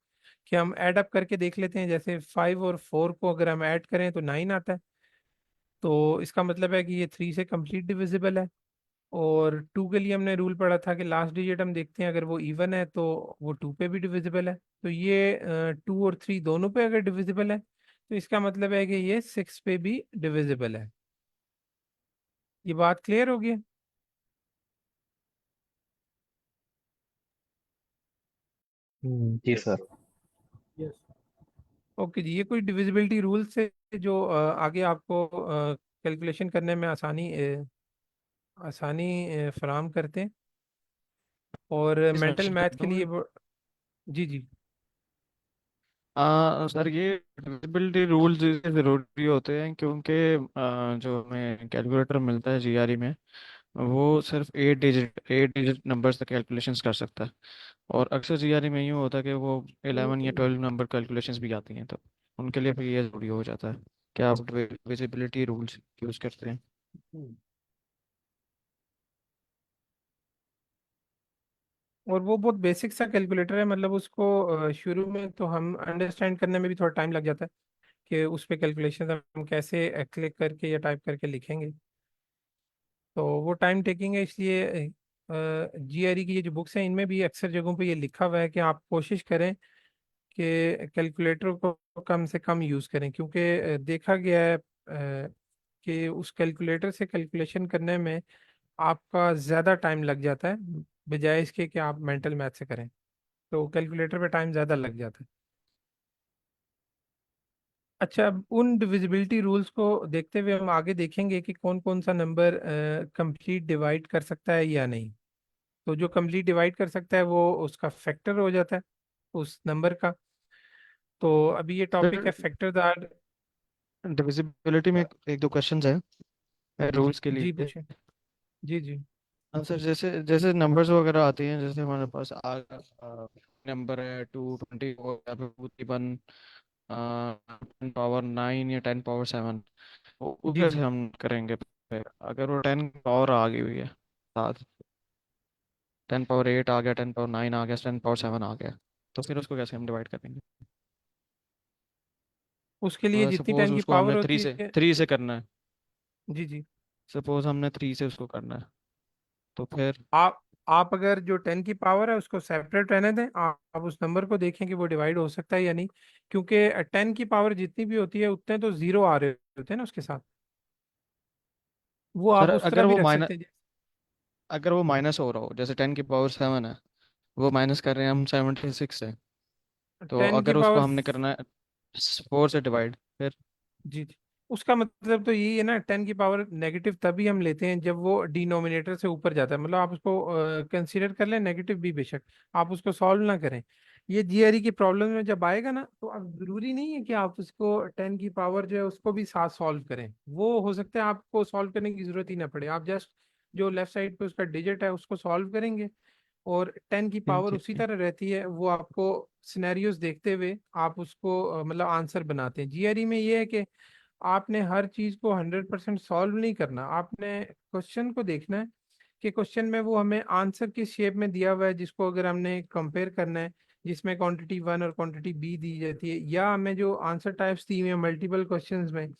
कि हम ऐड अप करके देख लेते हैं। जैसे 5 और 4 को अगर हम ऐड करें तो 9 आता है, तो इसका मतलब है कि ये 3 से कंप्लीट डिविजिबल है। और 2 के लिए हमने रूल पढ़ा था कि लास्ट डिजिट हम देखते हैं, अगर वो इवन है तो वो 2 पे भी डिविजिबल है। तो ये 2 और 3 दोनों पे अगर डिविजिबल है तो इसका मतलब है कि ये 6 पे भी डिविजिबल है। ये बात क्लियर होगी? जी सर। यस। ओके जी, ये कोई डिविजिबिलिटी रूल से जो आगे आपको कैलकुलेशन करने में आसानी फराहम करते हैं, और इस मेंटल मैथ के लिए मैं जी जी। सर ये डिविजिबिलिटी रूल्स इसलिए ज़रूरी होते हैं क्योंकि जो हमें कैलकुलेटर मिलता है जीआरई में, वो सिर्फ 8 डिजिट नंबर्स तक कैलकुलेशंस कर सकता है। और अक्सर जीआरई में यूँ होता है कि वो 11 या 12 नंबर कैलकुलेशंस भी आती हैं, तो उनके लिए फिर ये ज़रूरी हो जाता है कि आप डिविजिबिलिटी रूल्स यूज़ करते हैं। और वो बहुत बेसिक सा कैलकुलेटर है, मतलब उसको शुरू में तो हम अंडरस्टैंड करने में भी थोड़ा टाइम लग जाता है कि उस पे कैलकुलेशन हम कैसे क्लिक करके या टाइप करके लिखेंगे। तो वो टाइम टेकिंग है, इसलिए जीआरई की ये जो बुक्स हैं इनमें भी अक्सर जगहों पे ये लिखा हुआ है कि आप कोशिश करें कि कैलकुलेटर को कम से कम यूज़ करें, क्योंकि देखा गया है कि उस कैलकुलेटर से कैलकुलेशन करने में आपका ज़्यादा टाइम लग जाता है, बजाय इसके कि आप मेंटल मैथ से करें। तो कैलकुलेटर पे टाइम ज़्यादा लग जाता है। अच्छा, अब उन डिविजिबिलिटी रूल्स को देखते हुए हम आगे देखेंगे कि कौन कौन सा नंबर कंप्लीट डिवाइड कर सकता है या नहीं। तो जो कंप्लीट डिवाइड कर सकता है वो उसका फैक्टर हो जाता है उस नंबर का। तो अभी ये टॉपिक है सर फैक्टर्स आर। डिविजिबिलिटी में एक दो क्वेश्चंस हैं जी रूल्स के जी लिए। पूछें। जी जी हाँ सर, जैसे जैसे नंबर्स वगैरह आती हैं, जैसे हमारे पास नंबर है 224 या फिर 231, 10 पावर 9 या 10 पावर 7, वो जी कैसे जी। हम करेंगे फिर? अगर वो 10 पावर आ गई हुई है साथ, 10 पावर 8 आ गया, 10 पावर 9 आ गया, 10 पावर 7 आ गया, तो फिर उसको कैसे हम डिवाइड करेंगे? उसके लिए मतलब जितनी सपोज 10 की उसको पावर हमने थ्री होती से है। थ्री से करना है। जी जी। सपोज हमने 3 से उसको करना है, तो फिर आप अगर जो 10 की पावर है उसको सेपरेट रहने दें, आप उस नंबर को देखें कि वो डिवाइड हो सकता है या नहीं, क्योंकि 10 की पावर जितनी भी होती है उतने तो जीरो आ रहे होते हैं ना उसके साथ। वो सर आप उस तरह भी रख सकते हैं। अगर वो माइनस हो रहा हो, जैसे 10 की पावर 7 है, वो माइनस कर रहे हैं हम 76 से, तो 10 की अगर उसको पावर हमने करना है 4 से डिवाइड, फिर? जी जी। उसका मतलब तो यही है ना, 10 की पावर नेगेटिव तभी हम लेते हैं जब वो डिनोमिनेटर से ऊपर जाता है। मतलब आप उसको कंसीडर कर लें नेगेटिव भी, बेशक आप उसको सॉल्व ना करें। ये जीआरई की प्रॉब्लम में जब आएगा ना, तो अब जरूरी नहीं है कि आप उसको 10 की पावर जो है उसको भी साथ सॉल्व करें। वो हो सकता है आपको सॉल्व करने की जरूरत ही ना पड़े, आप जस्ट जो लेफ्ट साइड पे उसका डिजिट है उसको सॉल्व करेंगे। और 10 की ठीक पावर ठीक उसी ठीक। तरह रहती है, वो आपको सिनेरियोज देखते हुए आप उसको मतलब आंसर बनाते हैं। जीआरई में ये है कि आपने हर चीज को 100% सॉल्व नहीं करना, आपने क्वेश्चन को देखना है कि क्वेश्चन में वो हमें आंसर किस शेप में दिया हुआ है, जिसको अगर हमने कंपेयर करना है, जिसमें क्वांटिटी 1 और क्वांटिटी बी दी जाती है, या हमें जो आंसर टाइप्स दी हुई है मल्टीपल क्वेश्चंस में,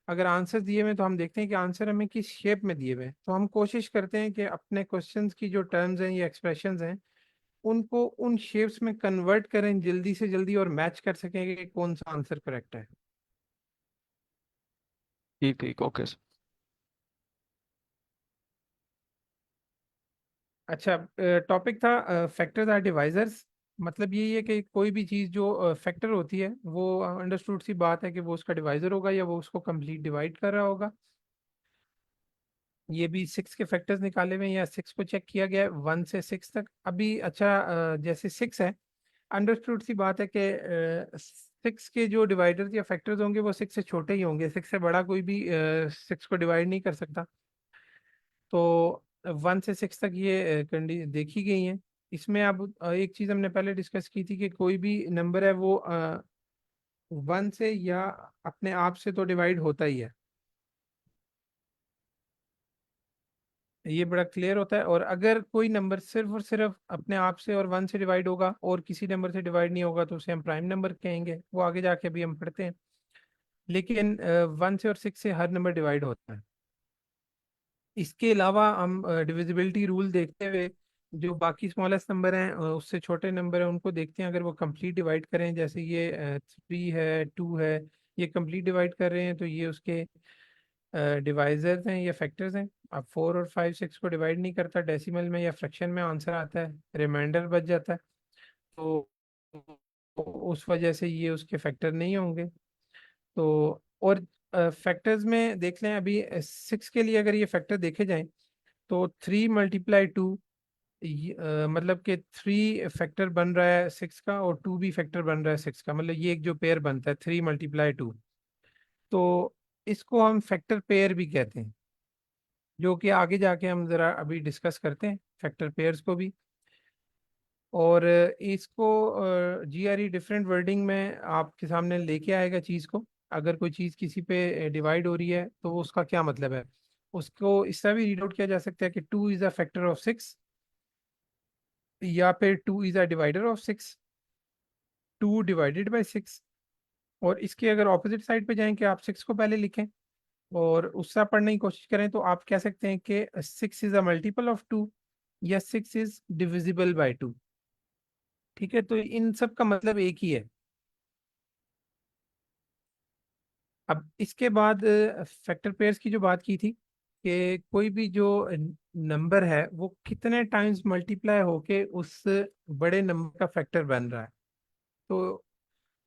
अगर आंसर दिए हुए हैं तो हम देखते हैं कि आंसर हमें किस शेप में दिए हुए हैं। तो हम कोशिश करते हैं कि अपने क्वेश्चंस की जो टर्म्स हैं या एक्सप्रेशंस हैं उनको उन शेप्स में कन्वर्ट करें जल्दी से जल्दी, और मैच कर सकें कि कौन सा आंसर करेक्ट है। ठीक ठीक, ओके सर। अच्छा, टॉपिक था फैक्टर्स आर डिवाइजर्स। मतलब यही है कि कोई भी चीज़ जो फैक्टर होती है वो अंडरस्टूड सी बात है कि वो उसका डिवाइजर होगा या वो उसको कंप्लीट डिवाइड कर रहा होगा। ये भी 6 के फैक्टर्स निकाले हुए हैं, या 6 को चेक किया गया है 1 से 6 तक। अभी अच्छा, जैसे 6 है, अंडरस्टूड सी बात है कि 6 के जो डिवाइडर्स या फैक्टर्स होंगे वो 6 से छोटे ही होंगे, 6 से बड़ा कोई भी 6 को डिवाइड नहीं कर सकता। तो 1 से 6 तक ये कंडीशन देखी गई है। इसमें अब एक चीज़ हमने पहले डिस्कस की थी कि कोई भी नंबर है वो 1 से या अपने आप से तो डिवाइड होता ही है, ये बड़ा क्लियर होता है। और अगर कोई नंबर सिर्फ और सिर्फ अपने आप से और 1 से डिवाइड होगा और किसी नंबर से डिवाइड नहीं होगा तो उसे हम प्राइम नंबर कहेंगे, वो आगे जाके अभी हम पढ़ते हैं। लेकिन 1 से और 6 से हर नंबर डिवाइड होता है। इसके अलावा हम डिविजिबिलिटी रूल देखते हुए जो बाकी स्मॉलेस्ट नंबर हैं उससे छोटे नंबर हैं उनको देखते हैं, अगर वो कंप्लीट डिवाइड करें, जैसे ये 3 है, 2 है, ये कंप्लीट डिवाइड कर रहे हैं तो ये उसके डिवाइजर्स हैं या फैक्टर्स हैं। अब 4 और 5 6 को डिवाइड नहीं करता, डेसिमल में या फ्रैक्शन में आंसर आता है, रिमाइंडर बच जाता है, तो उस वजह से ये उसके फैक्टर नहीं होंगे। तो और फैक्टर्स में देख लें, अभी 6 के लिए अगर ये फैक्टर देखे जाएं तो 3 × 2, मतलब कि 3 फैक्टर बन रहा है 6 का और 2 भी फैक्टर बन रहा है 6 का, मतलब ये एक जो पेयर बनता है 3 × 2, तो इसको हम फैक्टर पेयर भी कहते हैं, जो कि आगे जाके हम ज़रा अभी डिस्कस करते हैं फैक्टर पेयर्स को भी। और इसको जीआरई डिफरेंट वर्डिंग में आपके सामने लेके आएगा चीज़ को। अगर कोई चीज़ किसी पे डिवाइड हो रही है तो वो उसका क्या मतलब है, उसको इस तरह भी रीड आउट किया जा सकता है कि 2 इज़ अ फैक्टर ऑफ 6, या फिर 2 is a divider of 6, 2 divided by 6। और इसके अगर ऑपोजिट साइड पे जाएं कि आप 6 को पहले लिखें और उससे पढ़ने की कोशिश करें तो आप कह सकते हैं कि 6 इज़ अ मल्टीपल ऑफ 2, या 6 इज़ डिविजिबल बाई 2। ठीक है, तो इन सब का मतलब एक ही है। अब इसके बाद फैक्टर पेयर्स की जो बात की थी कि कोई भी जो नंबर है वो कितने टाइम्स मल्टीप्लाई होके उस बड़े नंबर का फैक्टर बन रहा है। तो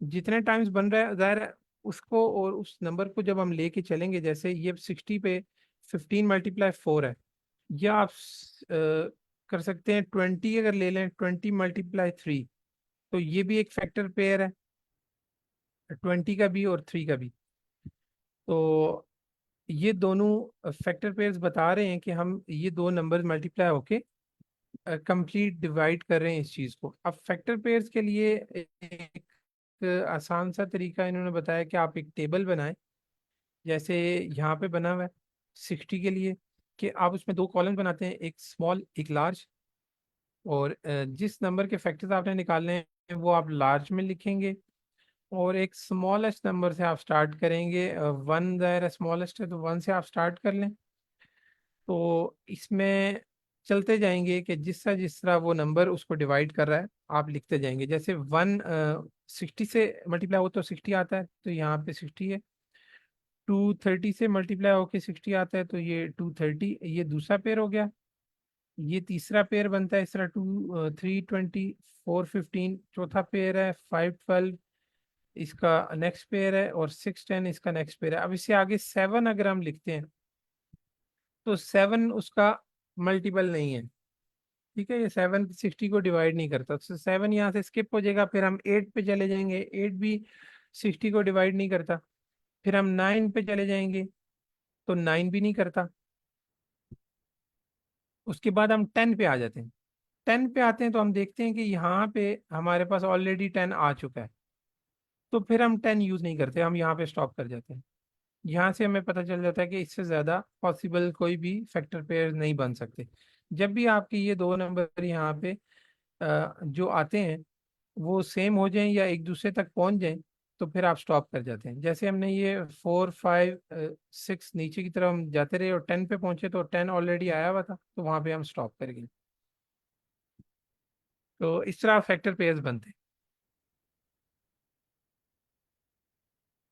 जितने टाइम्स बन रहा है ज़ाहिर है उसको, और उस नंबर को जब हम लेके चलेंगे, जैसे ये 60 पे 15 × 4 है, या आप कर सकते हैं 20 अगर ले लें 20 × 3, तो ये भी एक फैक्टर पेयर है, 20 का भी और 3 का भी। तो ये दोनों फैक्टर पेयर्स बता रहे हैं कि हम ये दो नंबर मल्टीप्लाई होके कंप्लीट डिवाइड कर रहे हैं इस चीज़ को। अब फैक्टर पेयर्स के लिए एक आसान सा तरीका इन्होंने बताया कि आप एक टेबल बनाएं, जैसे यहाँ पे बना हुआ है 60 के लिए, कि आप उसमें दो कॉलम बनाते हैं, एक स्मॉल एक लार्ज, और जिस नंबर के फैक्टर्स आपने निकालने हैं वो आप लार्ज में लिखेंगे, और एक स्मॉलेस्ट नंबर से आप स्टार्ट करेंगे। 1 ज़ाहिर स्मॉलेस्ट है तो 1 से आप स्टार्ट कर लें। तो इसमें चलते जाएंगे कि जिस तरह वो नंबर उसको डिवाइड कर रहा है आप लिखते जाएंगे। जैसे 1 60 से मल्टीप्लाई हो तो 60 आता है, तो यहाँ पे 60 है। 2 30 से मल्टीप्लाई होके 60 आता है, तो ये 230, ये दूसरा पेयर हो गया। ये तीसरा पेयर बनता है इस तरह, 320, 415 चौथा पेयर है, 512 इसका नेक्स्ट पेयर है, और 610 इसका नेक्स्ट पेयर है। अब इससे आगे 7 अगर हम लिखते हैं तो 7 उसका मल्टीपल नहीं है। ठीक है, ये 7 60 को डिवाइड नहीं करता, तो 7 यहाँ से स्किप हो जाएगा। फिर हम 8 पे चले जाएंगे, 8 भी 60 को डिवाइड नहीं करता। फिर हम 9 पे चले जाएंगे तो 9 भी नहीं करता। उसके बाद हम 10 पे आ जाते हैं। 10 पे आते हैं तो हम देखते हैं कि यहाँ पे हमारे पास ऑलरेडी 10 आ चुका है, तो फिर हम 10 यूज़ नहीं करते, हम यहाँ पे स्टॉप कर जाते हैं। यहाँ से हमें पता चल जाता है कि इससे ज़्यादा पॉसिबल कोई भी फैक्टर पेयर नहीं बन सकते। जब भी आपके ये दो नंबर यहाँ पे जो आते हैं वो सेम हो जाएं या एक दूसरे तक पहुंच जाएं, तो फिर आप स्टॉप कर जाते हैं। जैसे हमने ये 4 5 6 नीचे की तरफ हम जाते रहे और 10 पे पहुंचे तो 10 ऑलरेडी आया हुआ था, तो वहां पे हम स्टॉप कर गए। तो इस तरह फैक्टर पेयर्स बनते हैं।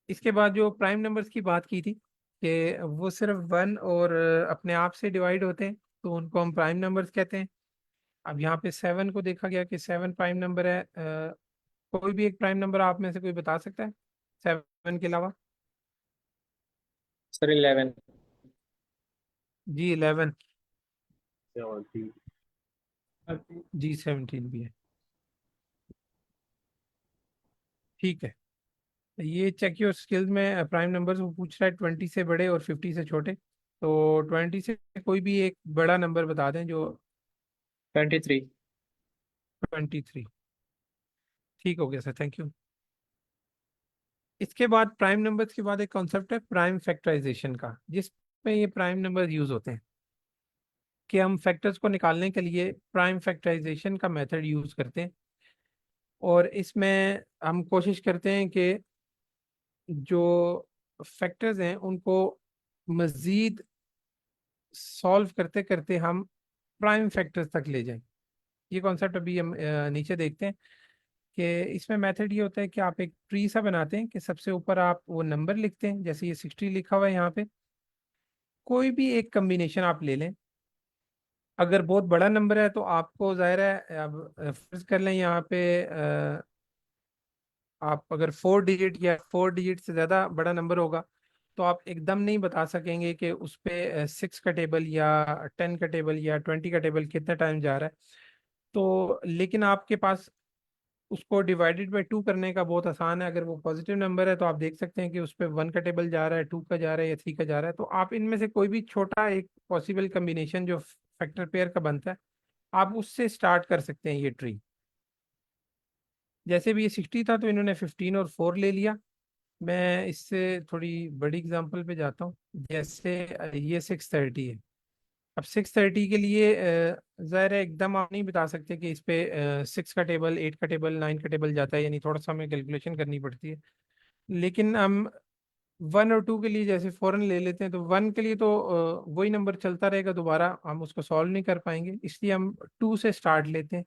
इसके बाद जो प्राइम नंबर्स की बात की थी कि वो सिर्फ 1 और अपने आप से डिवाइड होते हैं, तो उनको हम प्राइम नंबर्स कहते हैं। अब यहाँ पे 7 को देखा गया कि 7 प्राइम नंबर है। कोई भी एक प्राइम नंबर आप में से कोई बता सकता है 7 के अलावा? सर 11। जी 11। जी 17 भी है। ठीक है, ये चेक योर स्किल्स में प्राइम नंबर्स वो पूछ रहा है 20 से बड़े और 50 से छोटे। तो 20 से कोई भी एक बड़ा नंबर बता दें जो 23। 23। ठीक हो गया सर, थैंक यू। इसके बाद प्राइम नंबर्स के बाद एक कॉन्सेप्ट है प्राइम फैक्टराइजेशन का, जिसमें ये प्राइम नंबर यूज होते हैं कि हम फैक्टर्स को निकालने के लिए प्राइम फैक्टराइजेशन का मेथड यूज करते हैं। और इसमें हम कोशिश करते हैं कि जो फैक्टर्स हैं उनको मज़ीद सॉल्व करते करते हम प्राइम फैक्टर्स तक ले जाएं। ये कॉन्सेप्ट अभी हम नीचे देखते हैं कि इसमें मेथड ये होता है कि आप एक ट्री सा बनाते हैं कि सबसे ऊपर आप वो नंबर लिखते हैं, जैसे ये 60 लिखा हुआ है यहाँ पे। कोई भी एक कम्बिनेशन आप ले लें, अगर बहुत बड़ा नंबर है तो आपको जाहिर है, अब फर्ज कर लें यहाँ पे आप अगर 4 डिजिट या 4 डिजिट से ज़्यादा बड़ा नंबर होगा तो आप एकदम नहीं बता सकेंगे कि उस पे 6 का टेबल या 10 का टेबल या 20 का टेबल कितना टाइम जा रहा है। तो लेकिन आपके पास उसको डिवाइडेड बाई 2 करने का बहुत आसान है। अगर वो पॉजिटिव नंबर है तो आप देख सकते हैं कि उस पर 1 का टेबल जा रहा है, 2 का जा रहा है या 3 का जा रहा है। तो आप इनमें से कोई भी छोटा एक पॉसिबल कम्बिनेशन जो फैक्टर पेयर का बनता है, आप उससे स्टार्ट कर सकते हैं ये ट्री। जैसे भी ये 60 था तो इन्होंने 15 और 4 ले लिया। मैं इससे थोड़ी बड़ी एग्जांपल पे जाता हूँ। जैसे ये 630 है। अब 630 के लिए ज़ाहिर है एकदम आप नहीं बता सकते कि इस पे 6 का टेबल, 8 का टेबल, 9 का टेबल जाता है, यानी थोड़ा सा हमें कैलकुलेशन करनी पड़ती है। लेकिन हम 1 और 2 के लिए जैसे फ़ौरन ले लेते हैं, तो 1 के लिए तो वही नंबर चलता रहेगा, दोबारा हम उसको सॉल्व नहीं कर पाएंगे, इसलिए हम 2 से स्टार्ट लेते हैं।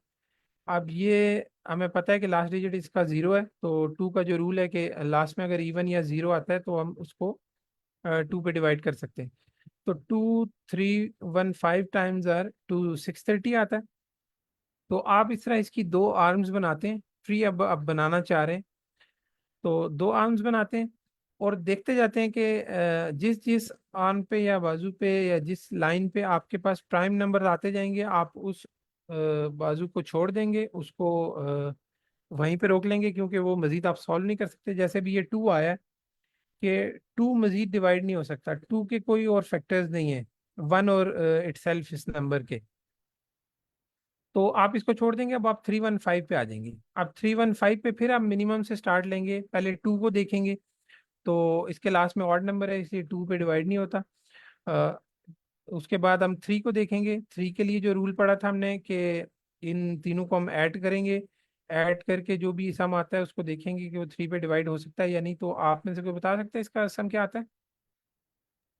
अब ये हमें पता है कि लास्ट डिजिट इसका 0 है, तो 2 का जो रूल है कि लास्ट में अगर इवन या 0 आता है तो हम उसको 2 पे डिवाइड कर सकते हैं। तो 2315 टाइम्स आर 630 आता है। तो आप इस तरह इसकी 2 आर्म्स बनाते हैं। ट्री अब बनाना चाह रहे हैं तो 2 आर्म्स बनाते हैं और देखते जाते हैं कि जिस जिस आर्म पे या बाजू पे या जिस लाइन पे आपके पास प्राइम नंबर आते जाएंगे, आप उस बाजू को छोड़ देंगे, उसको वहीं पे रोक लेंगे, क्योंकि वो मजीद आप सॉल्व नहीं कर सकते। जैसे भी ये 2 आया है कि 2 मजीद डिवाइड नहीं हो सकता, 2 के कोई और फैक्टर्स नहीं है 1 और इटसेल्फ इस नंबर के, तो आप इसको छोड़ देंगे। अब आप 315 पे आ जाएंगे। अब 315 पे फिर आप मिनिमम से स्टार्ट लेंगे, पहले 2 को देखेंगे तो इसके लास्ट में ऑड नंबर है इसलिए 2 पे डिवाइड नहीं होता। अ, उसके बाद हम 3 को देखेंगे। 3 के लिए जो रूल पढ़ा था हमने कि इन तीनों को हम ऐड करेंगे, ऐड करके जो भी सम आता है उसको देखेंगे कि वो 3 पे डिवाइड हो सकता है या नहीं। तो आप में से कोई बता सकते हैं इसका सम क्या आता है?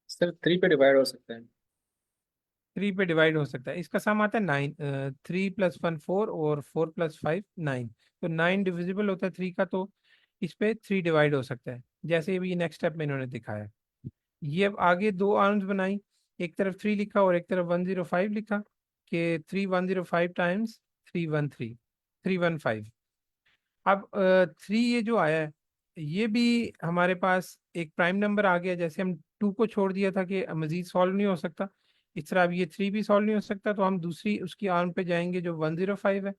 सर 3 पे डिवाइड हो सकता है। 3 पे डिवाइड हो सकता है, इसका सम आता है 9। 3 + 1 4 और 4 + 5 9। तो 9 डिविजिबल होता है 3 का, तो इस पे 3 डिवाइड हो सकता है, जैसे भी नेक्स्ट स्टेप में इन्होंने दिखाया। ये अब आगे 2 आर्म्स बनाई, एक तरफ 3 लिखा और एक तरफ 105 लिखा कि 3105 टाइम्स 313 315। अब 3 ये जो आया है ये भी हमारे पास एक प्राइम नंबर आ गया। जैसे हम 2 को छोड़ दिया था कि मजीद सॉल्व नहीं हो सकता, इस तरह अब ये 3 भी सॉल्व नहीं हो सकता, तो हम दूसरी उसकी आर्म पे जाएंगे जो 105 है।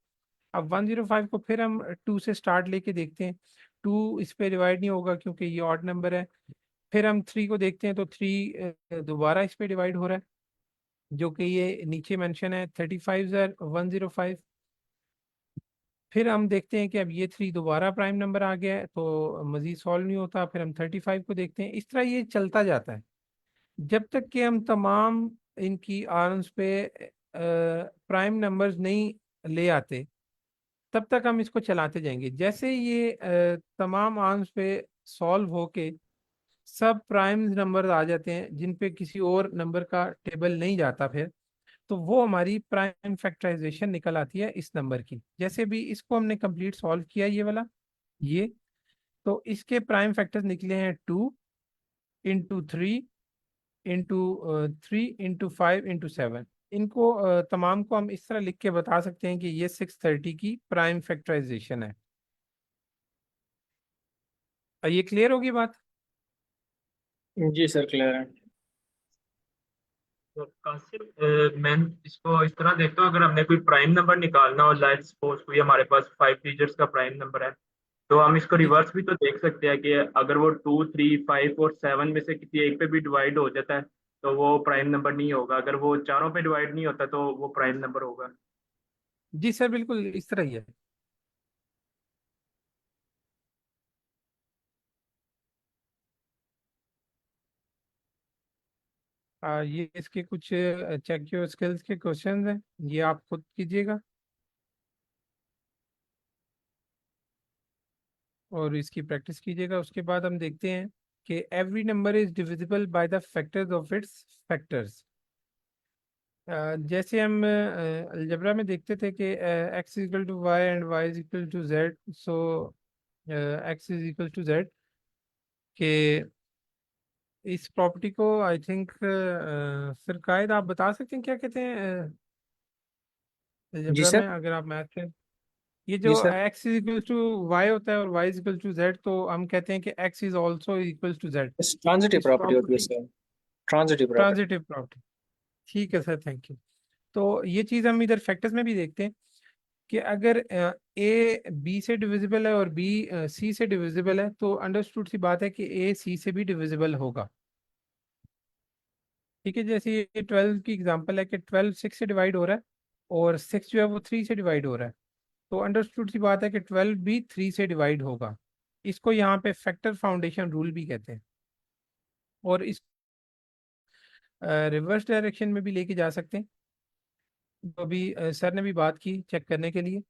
अब 105 को फिर हम 2 से स्टार्ट लेके देखते हैं, 2 इस पे डिवाइड नहीं होगा क्योंकि ये ऑड नंबर है। फिर हम 3 को देखते हैं तो 3 दोबारा इस पे डिवाइड हो रहा है, जो कि ये नीचे मेंशन है 35 105। फिर हम देखते हैं कि अब ये 3 दोबारा प्राइम नंबर आ गया है तो मजीद सॉल्व नहीं होता। फिर हम 35 को देखते हैं, इस तरह ये चलता जाता है जब तक कि हम तमाम इनकी आर्म्स पे प्राइम नंबर्स नहीं ले आते, तब तक हम इसको चलाते जाएंगे। जैसे ये तमाम आर्म्स पे सॉल्व होके सब प्राइम नंबर आ जाते हैं जिन पे किसी और नंबर का टेबल नहीं जाता, फिर तो वो हमारी प्राइम फैक्टराइजेशन निकल आती है इस नंबर की। जैसे भी इसको हमने कंप्लीट सॉल्व किया ये वाला, ये तो इसके प्राइम फैक्टर्स निकले हैं 2 × 3 × 5 × 7। इनको तमाम को हम इस तरह लिख के बता सकते हैं कि ये 630 की प्राइम फैक्टराइजेशन है। ये क्लियर होगी बात? जी सर क्लियर है। तो कासिम, मैं इसको इस तरह देखता हूँ, अगर हमने कोई प्राइम नंबर निकालना हो, लेट्स सपोज कोई हमारे पास 5 डिजिट्स का प्राइम नंबर है, तो हम इसको जी जी रिवर्स भी तो देख सकते हैं कि अगर वो 2, 3, 5 और 7 में से किसी एक पे भी डिवाइड हो जाता है तो वो प्राइम नंबर नहीं होगा, अगर वो चारों पे डिवाइड नहीं होता तो वो प्राइम नंबर होगा। जी सर, बिल्कुल इस तरह ही है। ये इसके कुछ चेक योर स्किल्स के क्वेश्चंस हैं, ये आप खुद कीजिएगा और इसकी प्रैक्टिस कीजिएगा। उसके बाद हम देखते हैं कि every number is divisible by the factors of its factors. जैसे हम अलजेब्रा में देखते थे कि X is equal to Y and Y is equal to Z, so X is equal to Z के इस प्रॉपर्टी को आई थिंक सर कायद आप बता सकते हैं क्या कहते हैं जी अलजेब्रा में, सर। अगर आप मैथ से ये जी जो sir. x is equal to Y होता है और y is equal to z, तो हम कहते हैं कि x is also equal to z। इस ट्रांजिटिव इस प्रॉपर्टी होती है property, sir. Transitive property. Transitive property, ठीक है सर, थैंक यू। तो ये चीज़ हम इधर फैक्टर्स में भी देखते हैं कि अगर a b से डिविजिबल है और b c से डिविजिबल है, तो अंडरस्टूड सी बात है कि a c से भी डिविजिबल होगा। ठीक है, जैसे ये 12 की एग्जांपल है कि 12 6 से डिवाइड हो रहा है और 6 जो है वो 3 से डिवाइड हो रहा है, तो अंडरस्टूड सी बात है कि 12 भी 3 से डिवाइड होगा। इसको यहाँ पे फैक्टर फाउंडेशन रूल भी कहते हैं। और इस रिवर्स डायरेक्शन में भी लेके जा सकते हैं, तो अभी सर ने भी बात की चेक करने के लिए।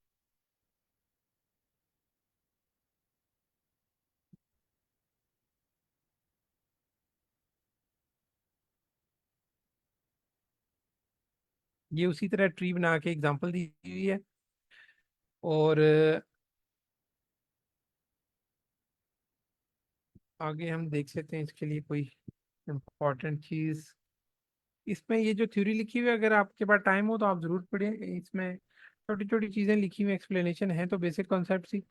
ये उसी तरह ट्री बना के एग्जांपल दी हुई है। और आगे हम देख सकते हैं इसके लिए कोई इम्पोर्टेंट चीज़। इसमें ये जो थ्योरी लिखी हुई है, अगर आपके पास टाइम हो तो आप ज़रूर पढ़ें। इसमें छोटी छोटी चीज़ें लिखी हुई, एक्सप्लेनेशन है, तो बेसिक कॉन्सेप्ट ही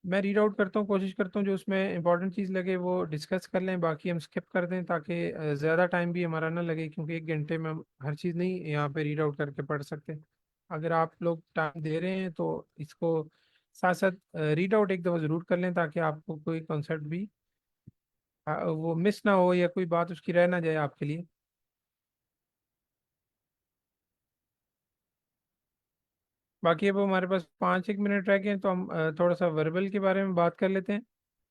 मैं रीड आउट करता हूँ, कोशिश करता हूँ जो उसमें इंपॉर्टेंट चीज़ लगे वो डिस्कस कर लें, बाकी हम स्किप कर दें ताकि ज़्यादा टाइम भी हमारा ना लगे, क्योंकि 1 घंटे में हम हर चीज़ नहीं यहाँ पे रीड आउट करके पढ़ सकते। अगर आप लोग टाइम दे रहे हैं तो इसको साथ साथ रीड आउट एक दफ़ा ज़रूर कर लें, ताकि आपको कोई कॉन्सेप्ट भी वो मिस ना हो या कोई बात उसकी रह ना जाए आपके लिए। बाकी अब हमारे पास 5 1 मिनट रह गए हैं, तो हम थोड़ा सा वर्बल के बारे में बात कर लेते हैं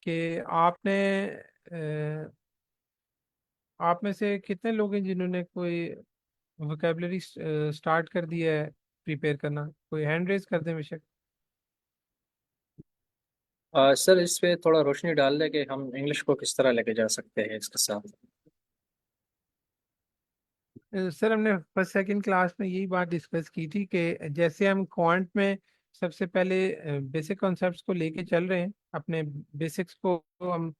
कि आपने आप में से कितने लोग हैं जिन्होंने कोई वोकेबलरी स्टार्ट कर दिया है प्रिपेयर करना? कोई हैंड रेज कर दें बेशक। सर इस पे थोड़ा रोशनी डाल दे कि हम इंग्लिश को किस तरह लेके जा सकते हैं इसके साथ। सर हमने फर्स्ट सेकंड क्लास में यही बात डिस्कस की थी कि जैसे हम क्वांट में सबसे पहले बेसिक कॉन्सेप्ट्स को लेके चल रहे हैं, अपने बेसिक्स को हम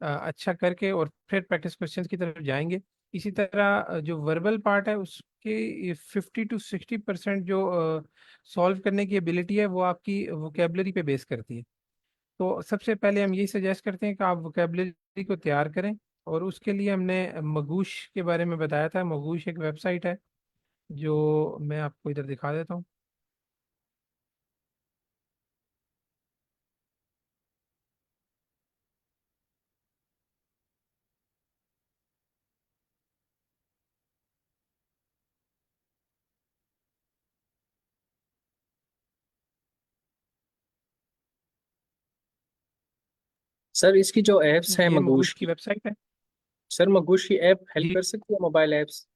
अच्छा करके और फिर प्रैक्टिस क्वेश्चंस की तरफ जाएंगे। इसी तरह जो वर्बल पार्ट है उसके 50 to 60% जो सॉल्व करने की एबिलिटी है वो आपकी वोकेबलरी पे बेस करती है। तो सबसे पहले हम यही सजेस्ट करते हैं कि आप वोकेबलरी को तैयार करें, और उसके लिए हमने मगूश के बारे में बताया था। मगूश एक वेबसाइट है जो मैं आपको इधर दिखा देता हूँ। सर इसकी जो एप्स हैं ये मगूश मगूश की की, वेबसाइट है। सर मगूश की ऐप हेल्प जी कर सकती है मोबाइल ऐप्स?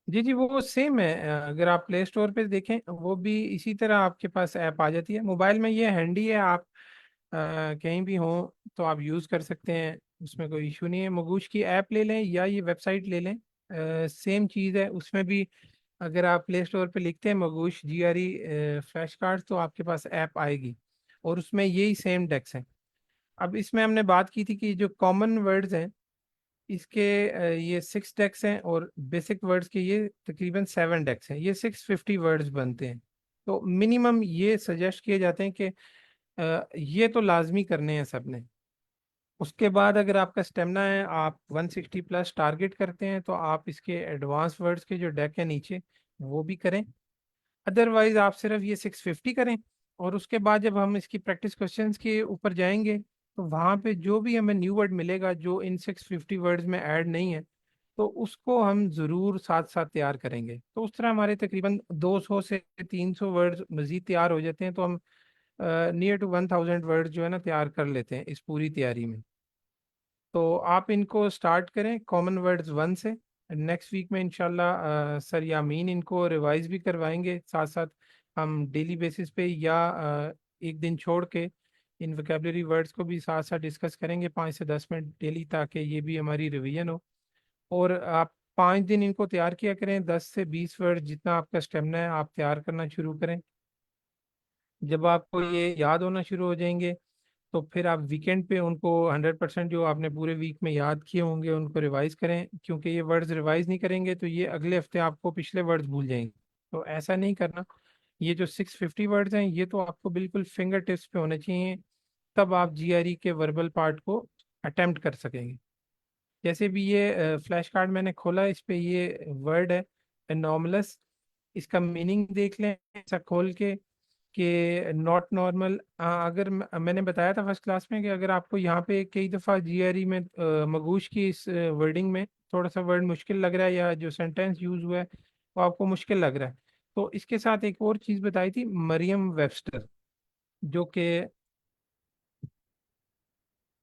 जी जी, वो सेम है। अगर आप प्ले स्टोर पे देखें वो भी इसी तरह आपके पास ऐप आ जाती है। मोबाइल में ये हैंडी है, आप कहीं भी हो तो आप यूज़ कर सकते हैं, उसमें कोई इशू नहीं है। मगूश की ऐप ले लें या ये वेबसाइट ले लें, सेम चीज़ है उसमें भी। अगर आप प्ले स्टोर पे लिखते हैं मगूश GRE फ्लैश कार्ड, तो आपके पास ऐप आएगी और उसमें यही सेम डेक्स हैं। अब इसमें हमने बात की थी कि जो कॉमन वर्ड्स हैं इसके ये 6 डेक्स हैं, और बेसिक वर्ड्स के ये तकरीबन 7 डेक्स हैं। ये 650 वर्ड्स बनते हैं। तो मिनिमम ये सजेस्ट किए जाते हैं कि ये तो लाजमी करने हैं सबने। उसके बाद अगर आपका स्टेमिना है, आप 160 प्लस टारगेट करते हैं, तो आप इसके एडवांस वर्ड्स के जो डेक है नीचे वो भी करें। अदरवाइज आप सिर्फ ये 650 करें और उसके बाद जब हम इसकी प्रैक्टिस क्वेश्चंस के ऊपर जाएंगे तो वहाँ पे जो भी हमें न्यू वर्ड मिलेगा जो इन 650 वर्ड्स में ऐड नहीं है, तो उसको हम ज़रूर साथ साथ तैयार करेंगे। तो उस तरह हमारे तकरीबन 200 से 300 वर्ड्स मज़ीद तैयार हो जाते हैं। तो हम नियर टू 1000 वर्ड्स जो है ना तैयार कर लेते हैं इस पूरी तैयारी में। तो आप इनको स्टार्ट करें कॉमन वर्ड्स 1 से। नेक्स्ट वीक में इंशाल्लाह सर यामीन इनको रिवाइज भी करवाएंगे, साथ साथ हम डेली बेसिस पे या एक दिन छोड़ के इन वोकेबलरी वर्ड्स को भी साथ साथ डिस्कस करेंगे 5 से 10 मिनट डेली, ताकि ये भी हमारी रिवीजन हो। और आप 5 दिन इनको तैयार किया करें, 10 से 20 वर्ड जितना आपका स्टेमिना है आप तैयार करना शुरू करें। जब आपको ये याद होना शुरू हो जाएंगे तो फिर आप वीकेंड पे उनको 100% जो आपने पूरे वीक में याद किए होंगे उनको रिवाइज करें, क्योंकि ये वर्ड्स रिवाइज नहीं करेंगे तो ये अगले हफ्ते आपको पिछले वर्ड्स भूल जाएंगे। तो ऐसा नहीं करना। ये जो 650 वर्ड्स हैं ये तो आपको बिल्कुल फिंगर टिप्स पे होने चाहिए, तब आप जीआरई के वर्बल पार्ट को अटेम्प्ट कर सकेंगे। जैसे भी ये फ्लैश कार्ड मैंने खोला, इस पे ये वर्ड है एनॉमलस। इसका मीनिंग देख लें ऐसा खोल के कि नॉट नॉर्मल। अगर मैंने बताया था फर्स्ट क्लास में कि अगर आपको यहाँ पे कई दफ़ा जीआरई में मगूश की इस वर्डिंग में थोड़ा सा वर्ड मुश्किल लग रहा है या जो सेंटेंस यूज हुआ है वो आपको मुश्किल लग रहा है, तो इसके साथ एक और चीज़ बताई थी मरियम वेबस्टर, जो कि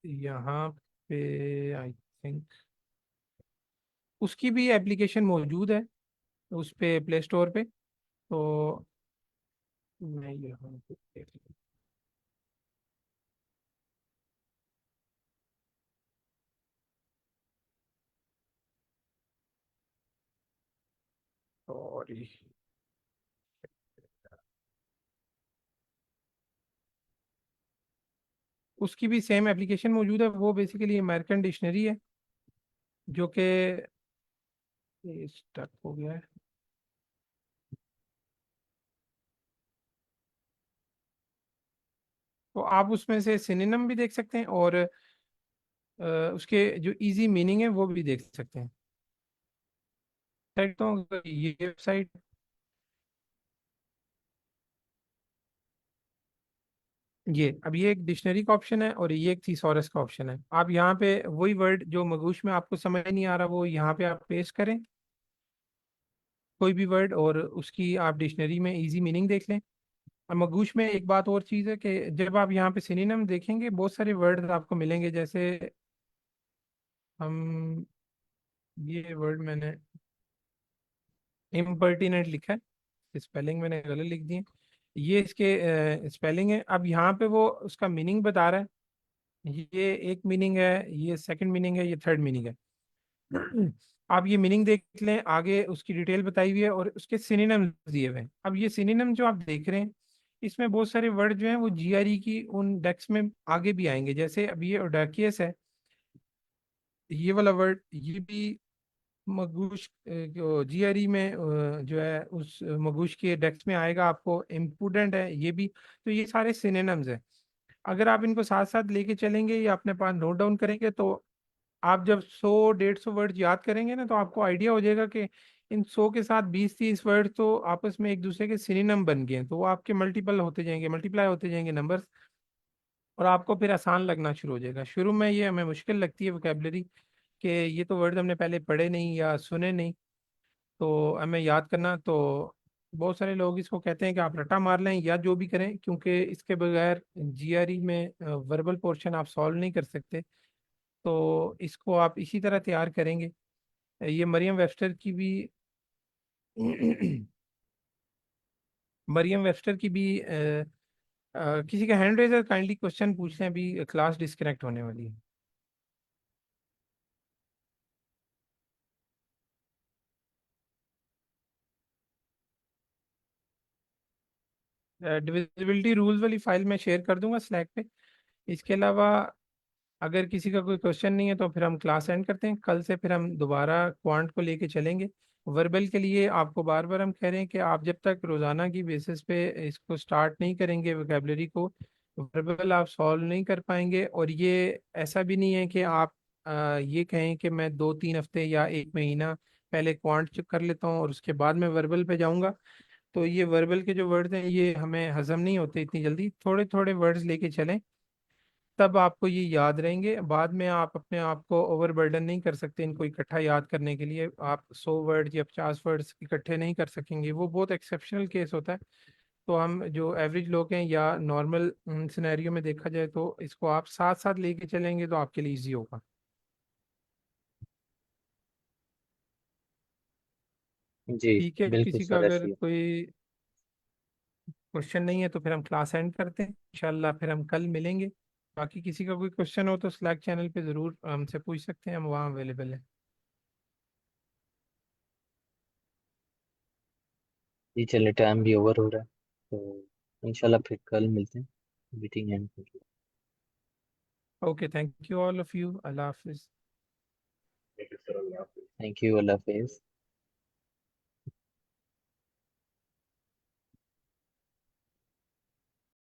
यहाँ पे आई थिंक उसकी भी एप्लीकेशन मौजूद है उस पे प्ले स्टोर पे। तो मैं यहाँ पे देख लूँ। सॉरी, उसकी भी सेम एप्लीकेशन मौजूद है। वो बेसिकली अमेरिकन डिक्शनरी है जो कि स्टक हो गया है। तो आप उसमें से सिनोनिम भी देख सकते हैं और उसके जो इजी मीनिंग है वो भी देख सकते हैं। तो ये वेबसाइट, ये अब ये एक डिक्शनरी का ऑप्शन है और ये एक थीसॉरस का ऑप्शन है। आप यहाँ पे वही वर्ड जो मगूश में आपको समझ नहीं आ रहा वो यहाँ पे आप पेस्ट करें कोई भी वर्ड, और उसकी आप डिक्शनरी में इजी मीनिंग देख लें। और मगूश में एक बात और चीज़ है कि जब आप यहाँ पे सिनोनिम देखेंगे बहुत सारे वर्ड आपको मिलेंगे। जैसे हम ये वर्ड मैंने इम्पर्टिनेंट लिखा है, स्पेलिंग मैंने गलत लिख दी है। ये इसके स्पेलिंग है। अब यहाँ पे वो उसका मीनिंग बता रहा है। ये एक मीनिंग है, ये सेकंड मीनिंग है, ये थर्ड मीनिंग है। आप ये मीनिंग देख लें, आगे उसकी डिटेल बताई हुई है और उसके सिनोनिम दिए हुए हैं। अब ये सिनोनिम जो आप देख रहे हैं इसमें बहुत सारे वर्ड जो हैं वो जीआरई की उन डेक्स में आगे भी आएंगे। जैसे अब ये ओडाकियस है, ये वाला वर्ड ये भी मगूश जीआरई में जो है उस मगूश के डेक्स में आएगा। आपको इम्पोर्टेंट है ये भी। तो ये सारे सिनोनिम्स हैं। अगर आप इनको साथ साथ लेके चलेंगे या अपने पास नोट डाउन करेंगे तो आप जब 100-150 वर्ड याद करेंगे ना तो आपको आइडिया हो जाएगा कि इन 100 के साथ 20-30 वर्ड तो आपस में एक दूसरे के सिनोनिम बन गए हैं। तो वो आपके मल्टीपल होते जाएंगे, मल्टीप्लाई होते जाएंगे नंबर्स, और आपको फिर आसान लगना शुरू हो जाएगा। शुरू में ये हमें मुश्किल लगती है वोकेबलरी कि ये तो वर्ड हमने पहले पढ़े नहीं या सुने नहीं, तो हमें याद करना। तो बहुत सारे लोग इसको कहते हैं कि आप रट्टा मार लें या जो भी करें, क्योंकि इसके बगैर जीआरई में वर्बल पोर्शन आप सॉल्व नहीं कर सकते। तो इसको आप इसी तरह तैयार करेंगे। ये मरियम वेबस्टर की भी मरियम वेबस्टर की भी किसी का हैंड रेजर काइंडली क्वेश्चन पूछ लें, अभी क्लास डिस्कनेक्ट होने वाली है। डिविजिबिलिटी रूल्स वाली फाइल मैं शेयर कर दूंगा स्लैक पे। इसके अलावा अगर किसी का कोई क्वेश्चन नहीं है तो फिर हम क्लास एंड करते हैं। कल से फिर हम दोबारा क्वांट को लेके चलेंगे। वर्बल के लिए आपको बार बार हम कह रहे हैं कि आप जब तक रोज़ाना की बेसिस पे इसको स्टार्ट नहीं करेंगे वोकेबलरी को, वर्बल आप सॉल्व नहीं कर पाएंगे। और ये ऐसा भी नहीं है कि आप ये कहें कि मैं 2-3 हफ्ते या 1 महीना पहले क्वांट कर लेता हूँ और उसके बाद मैं वर्बल पे जाऊँगा। तो ये वर्बल के जो वर्ड्स हैं ये हमें हजम नहीं होते इतनी जल्दी, थोड़े थोड़े वर्ड्स लेके चलें, तब आपको ये याद रहेंगे। बाद में आप अपने आप को ओवरबर्डन नहीं कर सकते इनको इकट्ठा याद करने के लिए। आप 100 वर्ड या 50 वर्ड्स इकट्ठे नहीं कर सकेंगे, वो बहुत एक्सेप्शनल केस होता है। तो हम जो एवरेज लोग हैं या नॉर्मल सिनेरियो में देखा जाए तो इसको आप साथ साथ लेके चलेंगे तो आपके लिए इजी होगा। जी ठीक है, बिल्कुल किसी का सर, अगर ऐसी है। कोई क्वेश्चन नहीं है तो फिर हम क्लास एंड करते हैं इंशाल्लाह, फिर हम कल मिलेंगे। बाकी किसी का कोई क्वेश्चन हो तो स्लैक चैनल पे ज़रूर हमसे पूछ सकते हैं, हम वहाँ अवेलेबल हैं। जी चलिए, टाइम भी ओवर हो रहा है, तो इंशाल्लाह फिर कल मिलते हैं। Meeting end. Okay, thank you all of you, Allah हाफिज़। Thank you, Allah Hafiz.